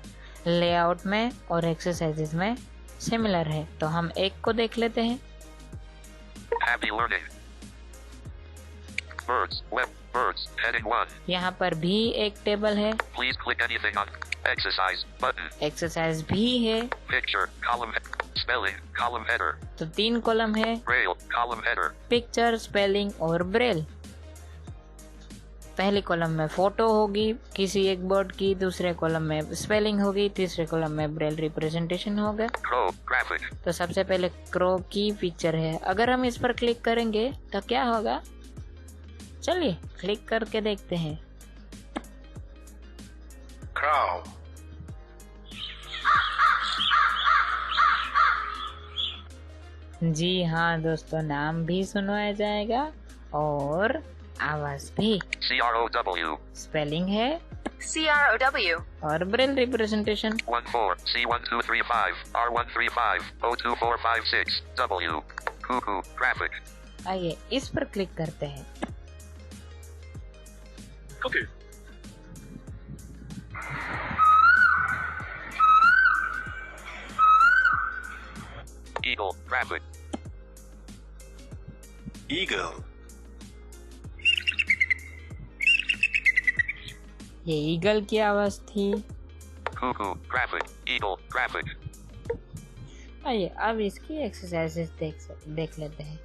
लेआउट में और एक्सरसाइजेस में सिमिलर है। तो हम एक को देख लेते हैं। Happy learning. Birds. Web. Birds. Heading 1. यहाँ पर भी एक टेबल है। Please click anything on exercise button. Exercise भी है। Picture. Column. Spelling. Column header. तो 3 कॉलम है, Braille. Column header. Picture, spelling और ब्रेल। पहली कॉलम में फोटो होगी किसी एक बर्ड की, दूसरे कॉलम में स्पेलिंग होगी, तीसरे कॉलम में ब्रेल रिप्रेजेंटेशन होगा। Crow. Graphic. तो सबसे पहले क्रो की पिक्चर है। अगर हम इस पर क्लिक करेंगे तो क्या होगा, चलिए क्लिक करके देखते हैं। Crow. जी हाँ दोस्तों, नाम भी सुनवाया जाएगा और आवाज भी। CROW. स्पेलिंग है CROW. और Braille representation 14 C1235 R135 02456 W. Cuckoo. Graphic. आइए इस पर क्लिक करते हैं। Okay. Eagle. Graphic. Eagle. ये ईगल की आवाज थी। Cuckoo. Graphic. Eagle. Graphic. आइए अब इसकी एक्सरसाइजेस देख लेते हैं।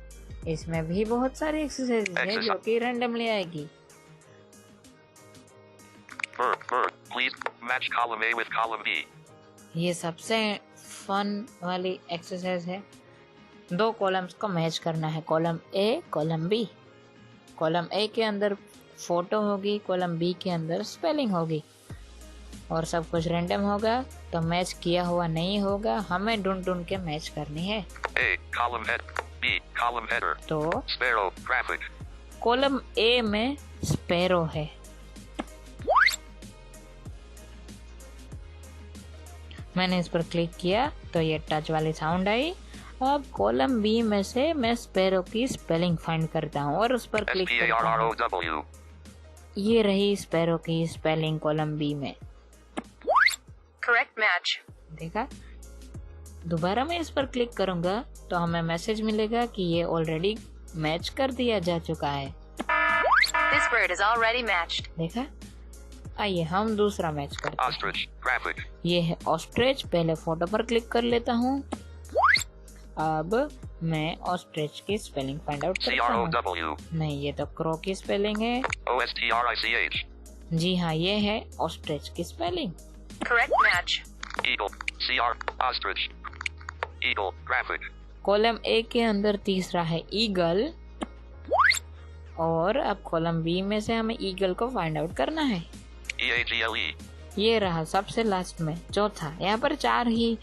इसमें भी बहुत सारी एक्सरसाइजेस हैं जो कि रैंडमली आएगी। Bird. Please match column A with column B. ये सबसे फन वाली एक्सरसाइज है। 2 कॉलम्स को मैच करना है, column A, column B। Column A के अंदर फोटो होगी, कॉलम B के अंदर स्पेलिंग होगी और सब कुछ रैंडम होगा। तो मैच किया हुआ नहीं होगा, हमें ढूंढ के मैच करनी है। A. Column head. B. Column header. तो Sparrow. Graphic. कॉलम A में स्पैरो है। मैंने इस पर क्लिक किया तो ये टच वाली साउंड आई। अब कॉलम B में से मैं स्पैरो की स्पेलिंग फाइंड करता हूँ और उस पर क्लिक करता हूँ। SPARROW. ये रही स्पैरो की स्पेलिंग कॉलम B में। Correct match. देखा, दोबारा मैं इस पर क्लिक करूंगा तो हमें मैसेज मिलेगा कि ये ऑलरेडी मैच कर दिया जा चुका है। This bird is already matched. देखा, आइए हम दूसरा मैच करते हैं। Ostrich. Graphic. ये है ऑस्ट्रिच। पहले फोटो पर क्लिक कर लेता हूँ। अब मैं ऑस्ट्रिच की स्पेलिंग फाइंड आउट करता हूँ। CROW. नहीं, ये तो क्रो की स्पेलिंग है। OSTRICH. जी हाँ, ये है ऑस्ट्रिच की spelling. Correct match. Eagle. Ostrich. Eagle. Graphic. Column A के अंदर तीसरा है ईगल। और अब कॉलम बी में से हमें ईगल को फाइंड आउट करना है। EAGLE. ये रहा सबसे लास्ट में चौथा। यहाँ पर 4 ही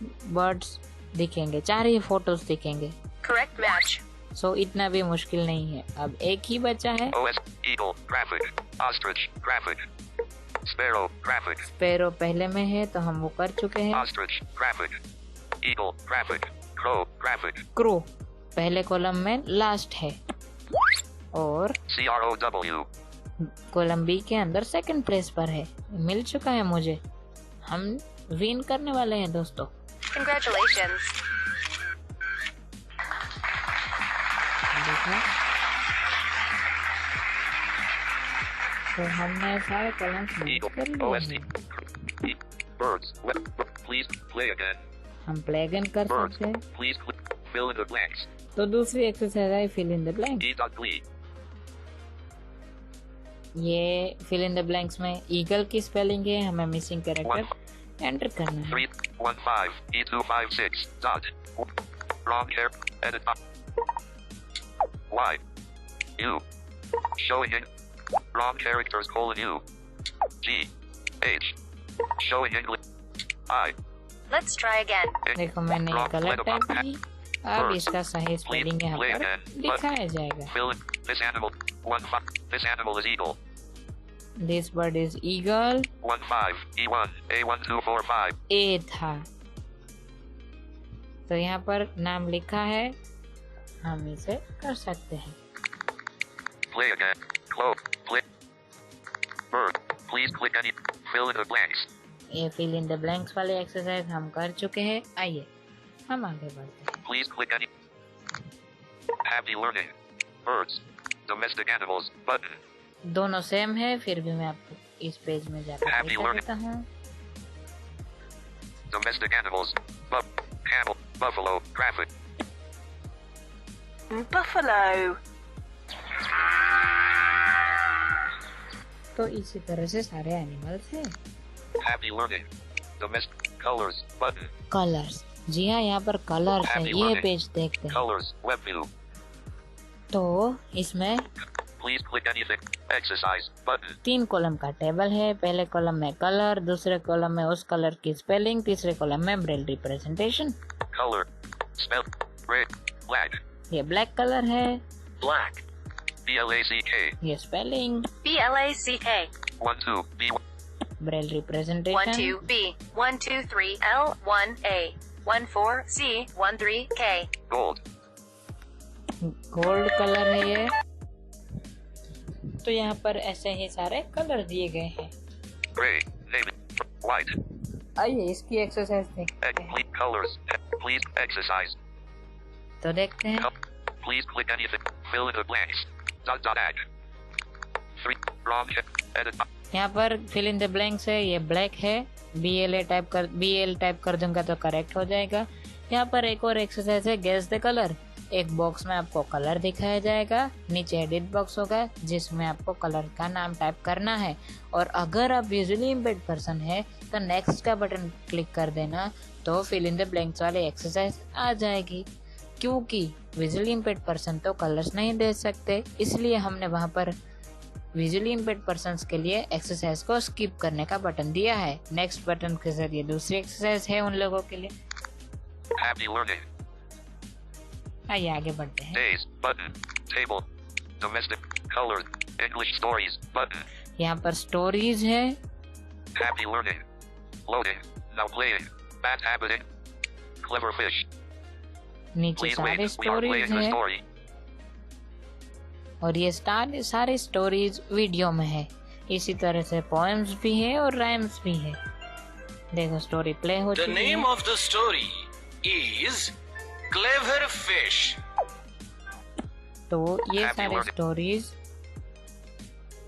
बर्ड्स दिखेंगे, 4 ही फोटोज दिखेंगे। Correct match. सो इतना भी मुश्किल नहीं है। अब एक ही बचा है। OS. Eagle. Graphic. Ostrich. Graphic. Sparrow. Graphic. Sparrow पहले में है तो हम वो कर चुके हैं। Ostrich. Graphic. Eagle. Graphic. Crow. Graphic. Crow पहले कॉलम में लास्ट है और CROW. कॉलम बी के अंदर सेकंड प्लेस पर है। मिल चुका है मुझे। हम विन करने वाले हैं दोस्तों। Congratulations. देखा? तो हमने सारे कॉलम Eagle. कर लिए OST. हैं। Birds. Please play again. हम प्ले अगेन कर Birds. सकते हैं। Please fill in the blanks. तो दूसरी एक्सरसाइज है fill in the blank. E.glee. ये फिल इन द ब्लैंक्स में ईगल की स्पेलिंग है, हमें मिसिंग कैरेक्टर एंटर करना है। 315 E256 dot. Wrong hair. Edit up. Y. U. Showing in. Wrong characters : U. G. H. Showing English. I. Let's try again. देखो मैंने ये गलत टाइप की। अब इसका सही स्पेलिंग यहाँ पर दिखाया जाएगा। Fill in. This animal. 15. This animal is eagle. This bird is eagle. 15 E1 A1245. ए था तो यहाँ पर नाम लिखा है, हम इसे कर सकते हैं। Play again. Close. Play. Bird. Please click any. Fill in the blanks. ये फिल इन द ब्लैंक्स वाले एक्सरसाइज हम कर चुके हैं। आइए हम आगे बढ़ते हैं। Please click any. Happy learning. Birds. Domestic animals. Button. दोनों सेम है, फिर भी मैं आपको इस पेज में जाकर Happy दिखा learning. देता हूँ। Domestic animals. Camel. Buffalo. Graphic. Buffalo. तो इसी तरह से सारे एनिमल्स हैं। Happy learning. Domestic colors. Button. Colours, जी हाँ यहाँ पर कलर्स है। Happy ये learning. पेज देखते हैं Colors. Web view. तो इसमें Please click anything. Exercise. Button. 3 column का टेबल है। पहले कॉलम में कलर, दूसरे कॉलम में उस कलर की स्पेलिंग, तीसरे कॉलम में Braille representation. Color. Spell. Red. Black. ये ब्लैक कलर है, Black. BLACK. ये spelling, BLACK. 12 B1. Braille 1 representation, 2 B 1 2 3 L 1 A 1 4 C 1 3 K. Gold. Gold colour है ये। तो यहाँ पर ऐसे ही सारे कलर दिए गए हैं। Gray. Navy. White. आइए इसकी एक्सरसाइज देखते हैं। Please colors. Please exercise. तो देखते हैं। Please click anything. Fill in the blanks. Add. 3. Wrong. Edit. यहाँ पर फिल इन द ब्लैंक्स है, ये ब्लैक है। BL टाइप कर दूंगा तो करेक्ट हो जाएगा। यहाँ पर एक और एक्सरसाइज है, गेस द कलर। एक बॉक्स में आपको कलर दिखाया जाएगा, नीचे एडिट बॉक्स होगा जिसमें आपको कलर का नाम टाइप करना है। और अगर आप विजुअली इम्पेयर्ड पर्सन है तो नेक्स्ट का बटन क्लिक कर देना, तो फिल इन द ब्लैंक्स वाली एक्सरसाइज आ जाएगी। क्योंकि विजुअली इम्पेयर्ड पर्सन तो कलर्स नहीं दे सकते, इसलिए हमने वहाँ पर विजुअली इम्पेयर्ड पर्सन्स के लिए एक्सरसाइज को स्किप करने का बटन दिया है। नेक्स्ट बटन के जरिए दूसरी एक्सरसाइज है उन लोगों के लिए। Happy learning. आइए आगे बढ़ते हैं। Days. Button. Table. Domestic. Colors. English stories. Button. यहाँ पर स्टोरीज है। Happy learning. Loading. Now playing. Bad habit. Clever fish. नीचे Please सारे wait. We are stories playing the है story. और ये सारे स्टोरीज वीडियो में है। इसी तरह से पोएम्स भी है और राइम्स भी है। देखो स्टोरी प्ले हो The चुकी है। name of the story is Clever Fish. तो ये Happy सारे learning. स्टोरीज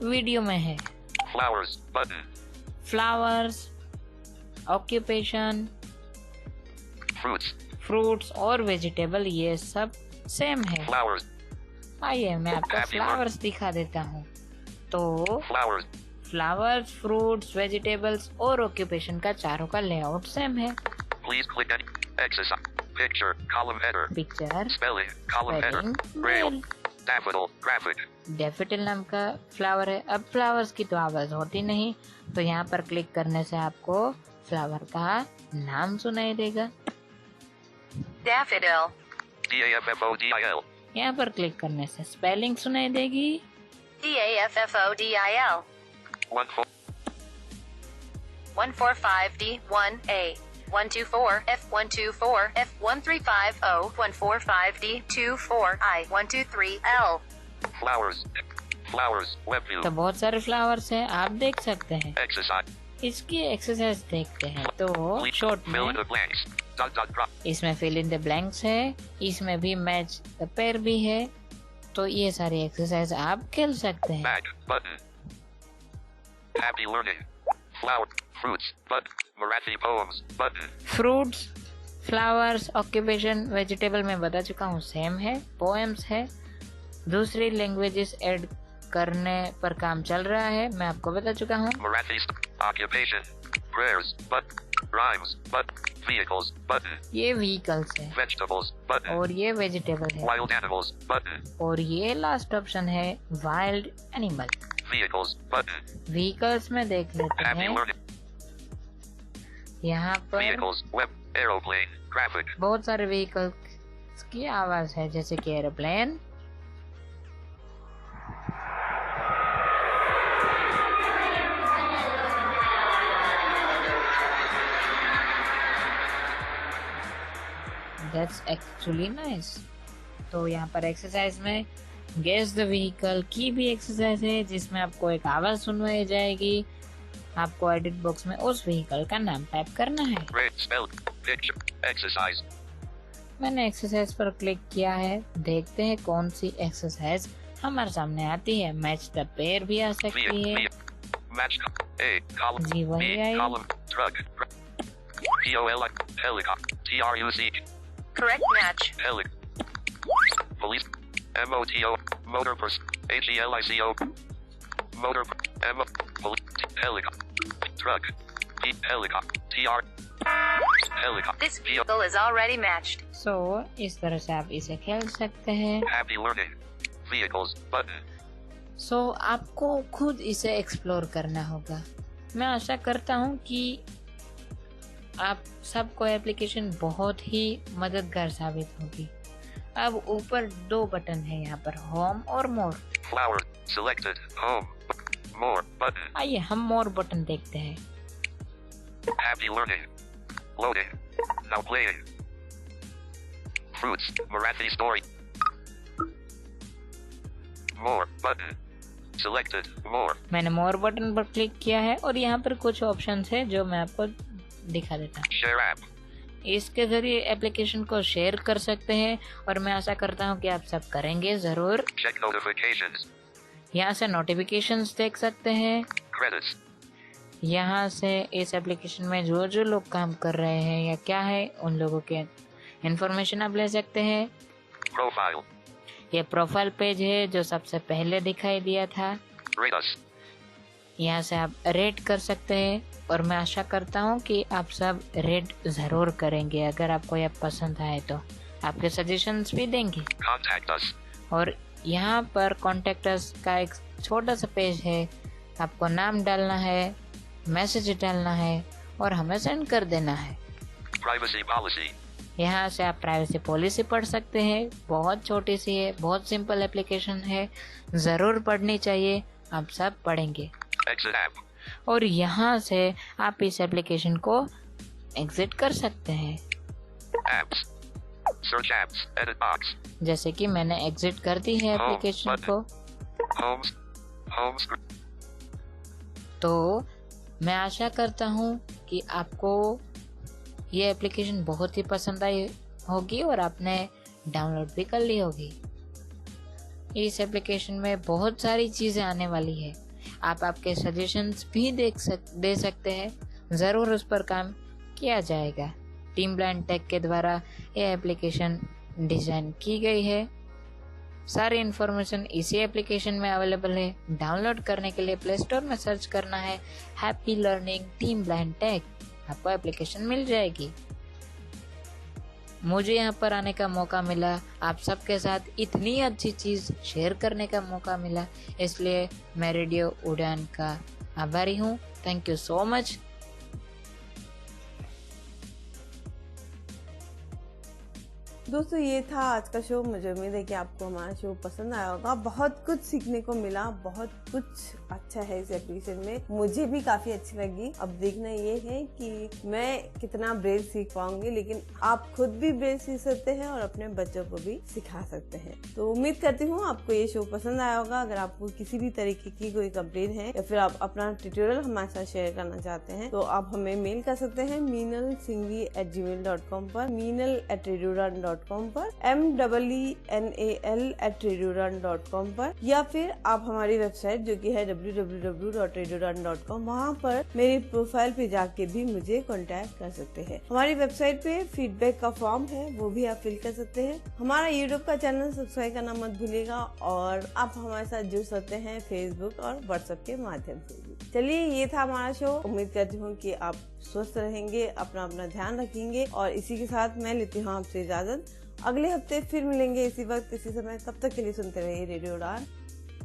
वीडियो में है। Flowers. Button. Flowers, occupation, Fruits. Fruits और वेजिटेबल ये सब सेम है। Flowers. आइए मैं आपको Happy फ्लावर्स दिखा देता हूँ। तो Flowers. फ्लावर्स, फ्रूट्स, वेजिटेबल्स और ऑक्यूपेशन का चारों का लेआउट सेम है। Please click any exercise. Picture. Column header. Picture, Spelling. Column header. Spelling, Braille. Braille. Daffodil. Graphic. Daffodil नाम का फ्लावर है। अब फ्लावर्स की तो आवाज होती नहीं, तो यहाँ पर क्लिक करने से आपको फ्लावर का नाम सुनाई देगा। Daffodil. Daffodil. यहाँ पर क्लिक करने से स्पेलिंग सुनाई देगी। Daffodil. 145D1A 124F124F1350 145D24I 123L. Flowers. Web view. तो बहुत सारे फ्लावर्स हैं, आप देख सकते हैं। Exercise. इसकी एक्सरसाइज देखते हैं तो शॉर्ट Fill in में the blanks. Drop. इसमें फिल इन द ब्लैंक्स है, इसमें भी मैच द पेयर भी है। तो ये सारी एक्सरसाइज आप खेल सकते हैं। Bag. Button. Happy learning. Flower. Fruits. Button. Marathi poems. Button. Fruits, flowers, occupation, vegetable में बता चुका हूँ सेम है। पोएम्स है, दूसरी लैंग्वेजेस ऐड करने पर काम चल रहा है, मैं आपको बता चुका हूँ। Marathi. Occupation. Prayers. Button. Rhymes. Button. Vehicles. Button. ये व्हीकल्स है Vegetables. Button. और ये वेजिटेबल है Wild animals. Button. और ये लास्ट ऑप्शन है wild animal. Vehicles. Button. Vehicles में देख लेते Happy हैं। learning. यहाँ पर Vehicles. Web. Aeroplane. Graphic. बहुत सारे व्हीकल्स की आवाज है, जैसे कि एरोप्लेन, दैट्स एक्चुअली नाइस। तो यहाँ पर एक्सरसाइज में गेस द व्हीकल की भी एक्सरसाइज है, जिसमें आपको एक आवाज सुनवाई जाएगी। आपको एडिट बॉक्स में उस व्हीकल का नाम टाइप करना है। Great. Spell. Picture. Exercise. मैंने एक्सरसाइज पर क्लिक किया है, देखते हैं कौन सी एक्सरसाइज हमारे सामने आती है। मैच द पेयर भी आ सकती है। Match. A. Column. जी वही B. I. Column. Truck. POL. Helicopter. TRUC. Correct match. Helic. Police. MOTO. Motor person. HELICO. Motor. Police. Helicopter. Truck. Helicopter. TR. Helicopter. This vehicle is already matched. सो इस तरह से आप इसे खेल सकते हैं। Happy learning. Vehicles. Button. सो आपको खुद इसे एक्सप्लोर करना होगा। मैं आशा करता हूँ कि आप सबको एप्लीकेशन बहुत ही मददगार साबित होगी। अब ऊपर दो बटन है यहाँ पर, होम और मोर। Flower. Selected. Home. More. Button. आइए हम मोर बटन देखते हैं। Happy learning. Loading. Now playing. Fruits. Marathi story. More. Button. Selected. More. मैंने मोर बटन पर क्लिक किया है और यहाँ पर कुछ ऑप्शंस है जो मैं आपको दिखा देता हूँ। Share app. इसके जरिए एप्लीकेशन को शेयर कर सकते हैं और मैं आशा करता हूँ कि आप सब करेंगे जरूर। Check notifications. यहाँ से नोटिफिकेशंस देख सकते हैं। Credits. यहाँ से इस एप्लीकेशन में जो जो लोग काम कर रहे हैं या क्या है उन लोगों के इंफॉर्मेशन आप ले सकते हैं। Profile. ये प्रोफाइल पेज है जो सबसे पहले दिखाई दिया था। Rate us. यहाँ से आप रेट कर सकते हैं और मैं आशा करता हूँ कि आप सब रेट ज़रूर करेंगे। अगर आपको यह पसंद आए तो आपके सजेशंस भी देंगे। Contact us. और यहाँ पर कॉन्टेक्ट अस का एक छोटा सा पेज है। आपको नाम डालना है, मैसेज डालना है और हमें सेंड कर देना है। Privacy policy. यहाँ से आप प्राइवेसी पॉलिसी पढ़ सकते हैं। बहुत छोटी सी है, बहुत सिंपल एप्लीकेशन है, ज़रूर पढ़नी चाहिए। आप सब पढ़ेंगे। Exit app. और यहाँ से आप इस एप्लीकेशन को एग्जिट कर सकते हैं। Apps. Search apps. Edit box. जैसे कि मैंने एग्जिट कर दी है एप्लीकेशन को। Home screen. तो मैं आशा करता हूँ कि आपको ये एप्लीकेशन बहुत ही पसंद आई होगी और आपने डाउनलोड भी कर ली होगी। इस एप्लीकेशन में बहुत सारी चीज़ें आने वाली है। आप आपके सजेशंस भी दे सकते हैं। ज़रूर उस पर काम किया जाएगा। टीम ब्लाइंड टेक के द्वारा ये एप्लीकेशन डिज़ाइन की गई है। सारी इन्फॉर्मेशन इसी एप्लीकेशन में अवेलेबल है। डाउनलोड करने के लिए प्ले स्टोर में सर्च करना है happy learning team blind tech. आपको एप्लीकेशन मिल जाएगी। मुझे यहाँ पर आने का मौका मिला, आप सबके साथ इतनी अच्छी चीज़ शेयर करने का मौका मिला, इसलिए मैं रेडियो उड़ान का आभारी हूँ। Thank you so much. दोस्तों ये था आज का शो। मुझे उम्मीद है कि आपको हमारा शो पसंद आया होगा। बहुत कुछ सीखने को मिला, बहुत कुछ अच्छा है इस एप्लीकेशन में, मुझे भी काफी अच्छी लगी। अब देखना ये है कि मैं कितना ब्रेल सीख पाऊंगी, लेकिन आप खुद भी ब्रेल सीख सकते हैं और अपने बच्चों को भी सिखा सकते हैं। तो उम्मीद करती हूँ आपको ये शो पसंद आया होगा। अगर आपको किसी भी तरीके की कोई कंप्लेन है या फिर आप अपना ट्यूटोरियल हमारे साथ शेयर करना चाहते हैं तो आप हमें मेल कर सकते हैं meenalsinghvi@gmail.com पर, meenal@radiorun.com पर, meeenal@radiorun.com पर, या फिर आप हमारी वेबसाइट जो कि है www.radiorun.com, वहाँ पर मेरी प्रोफाइल पे जाके भी मुझे कांटेक्ट कर सकते हैं। हमारी वेबसाइट पे फीडबैक का फॉर्म है, वो भी आप फिल कर सकते हैं। हमारा यूट्यूब का चैनल सब्सक्राइब करना मत भूलिएगा और आप हमारे साथ जुड़ सकते हैं फेसबुक और व्हाट्सएप के माध्यम से भी। चलिए ये था हमारा शो। उम्मीद करती हूँ कि आप स्वस्थ रहेंगे, अपना ध्यान रखेंगे और इसी के साथ मैं लेती हूँ आपसे इजाजत। अगले हफ्ते फिर मिलेंगे इसी वक्त इसी समय। तब तक के लिए सुनते रहिए रेडियो उड़ान,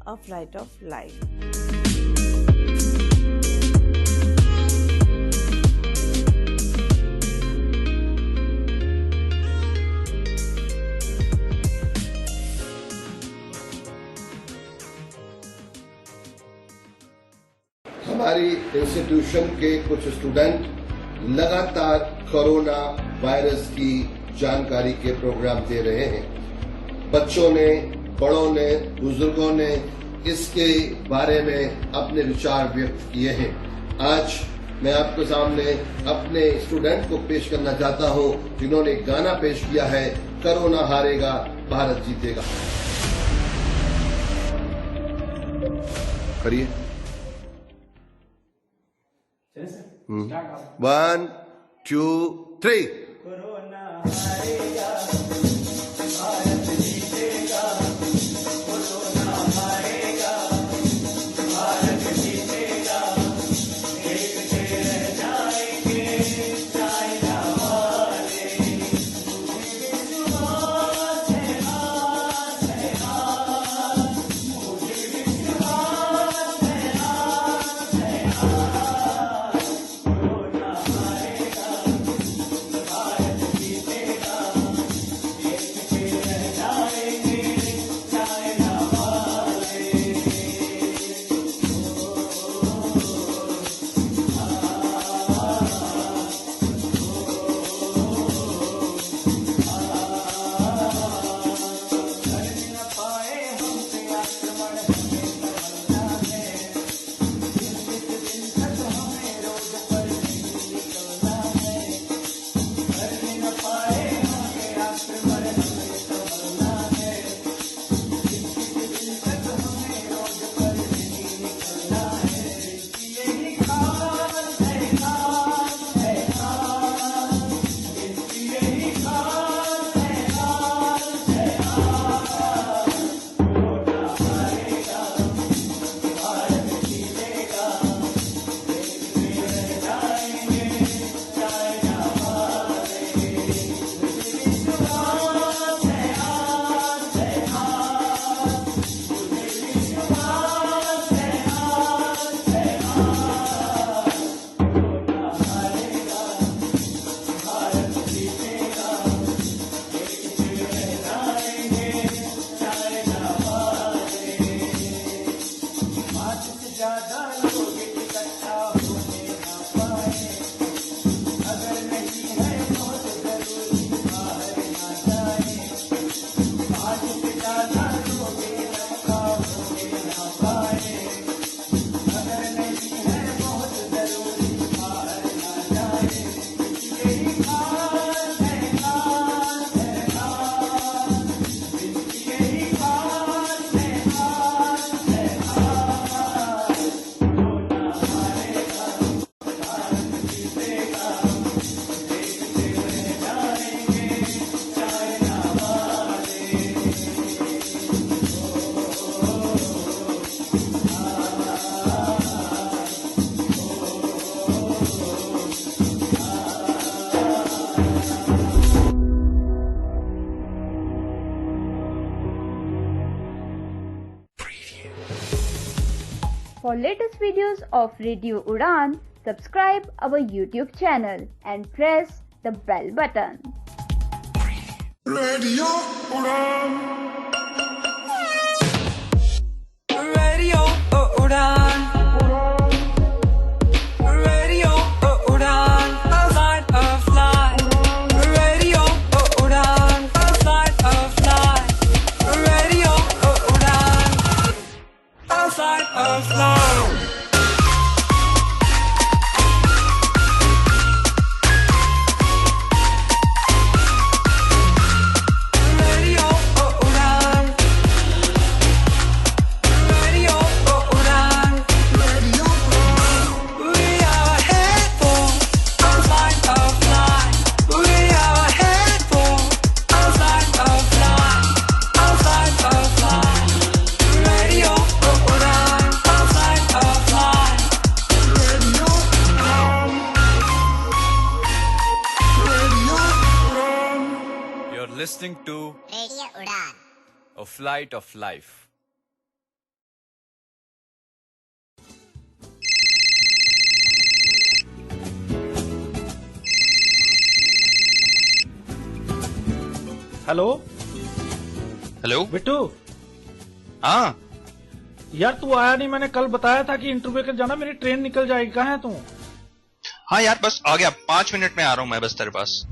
अ फ्लाइट ऑफ लाइफ। हमारी इंस्टीट्यूशन के कुछ स्टूडेंट लगातार कोरोना वायरस की जानकारी के प्रोग्राम दे रहे हैं। बच्चों ने, बड़ों ने, बुजुर्गों ने इसके बारे में अपने विचार व्यक्त किए हैं। आज मैं आपके सामने अपने स्टूडेंट को पेश करना चाहता हूं जिन्होंने गाना पेश किया है, कोरोना हारेगा भारत जीतेगा। करिए 1 2 3। कोरोना हारेगा भारत जीतेगा, कोरोना हारेगा भारत जीतेगा, देखते रह जाएंगे चाइना वाले। मुझे विश्वास है आज, मुझे विश्वास है आज। कोरोना हारेगा भारत जीतेगा, देखते रह जाएंगे चाइना वाले। कर न पाए हमसे आक्रमण, हमें करना है। दिन तक हमें रोड पर नहीं निकलना है। कर न पाए हमें आक्रमण, हमें संभलना है। दिन तक हमें रोड पर नहीं निकलना है। यही खास है, खास है, खास। इसकी यही खास है, खास है, खास। कोरोना हारेगा भारत जीतेगा, देखते रह जाएंगे चाइना वाले। मुझे विश्वास For latest videos of Radio Udan, subscribe our YouTube channel and press the bell button. Radio Udan. Radio Udan. Radio Udan. A flight of light. Radio Udan. A flight of light. Radio Udan. A flight of light. Listening to Radio Udan, a flight of life. Hello hello Bittu. हाँ यार तू आया नहीं, मैंने कल बताया था कि इंटरव्यू के जाना, मेरी ट्रेन निकल जाएगी। कहाँ है तू? हाँ यार बस आ गया, 5 मिनट में आ रहा हूँ मैं बस तेरे पास।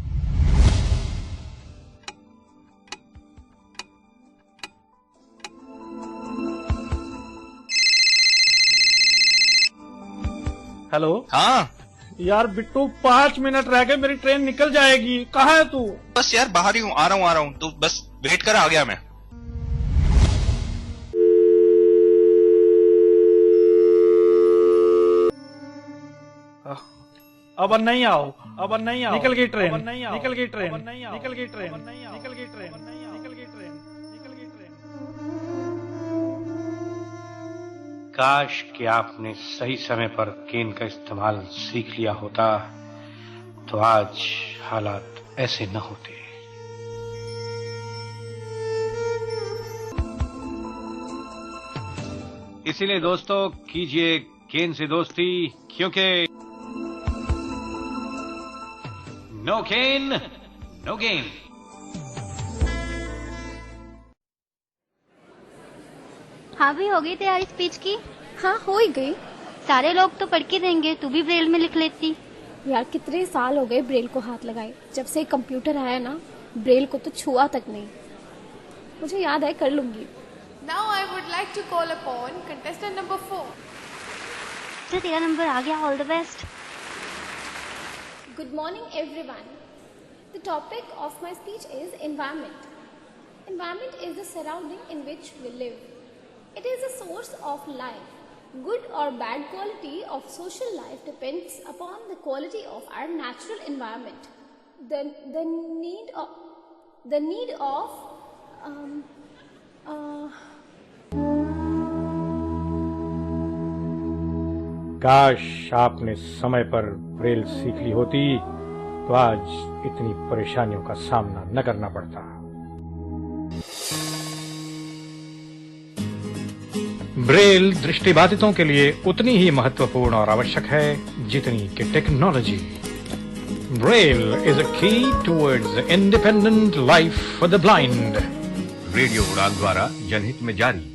हेलो। हाँ यार बिट्टू 5 मिनट रह गए, मेरी ट्रेन निकल जाएगी। कहाँ है तू? बस यार बाहर ही हूँ, आ रहा हूँ तू बस वेट कर, आ गया मैं। अब नहीं आओ, अब नहीं आओ। निकल गई ट्रेन, निकल गई ट्रेन, निकल गई ट्रेन, निकल गई ट्रेन, निकल गई ट्रेन, निकल गई ट्रेन। काश कि आपने सही समय पर केन का इस्तेमाल सीख लिया होता तो आज हालात ऐसे न होते। इसीलिए दोस्तों कीजिए केन से दोस्ती, क्योंकि नो केन नो गेन। हाँ भी हो गई तैयारी स्पीच की? हाँ हो ही गई। सारे लोग तो पढ़ के देंगे, तू भी ब्रेल में लिख लेती। यार कितने साल हो गए ब्रेल को हाथ लगाए, जब से कंप्यूटर आया ना ब्रेल को तो छुआ तक नहीं। मुझे याद है, कर लूंगी। Now I would like to call upon contestant number 4. तो तेरा नंबर आ गया, all the best. Good morning everyone. The topic of my speech is environment. Environment is the surrounding in which we live. It is a source of life. Good or bad quality of social life depends upon the quality of our natural environment. The need of काश आपने समय पर Braille सीख ली होती तो आज इतनी परेशानियों का सामना न करना पड़ता। ब्रेल दृष्टिबाधितों के लिए उतनी ही महत्वपूर्ण और आवश्यक है जितनी कि टेक्नोलॉजी। ब्रेल इज अ की towards independent life for the blind. Radio उड़ान द्वारा जनहित में जारी।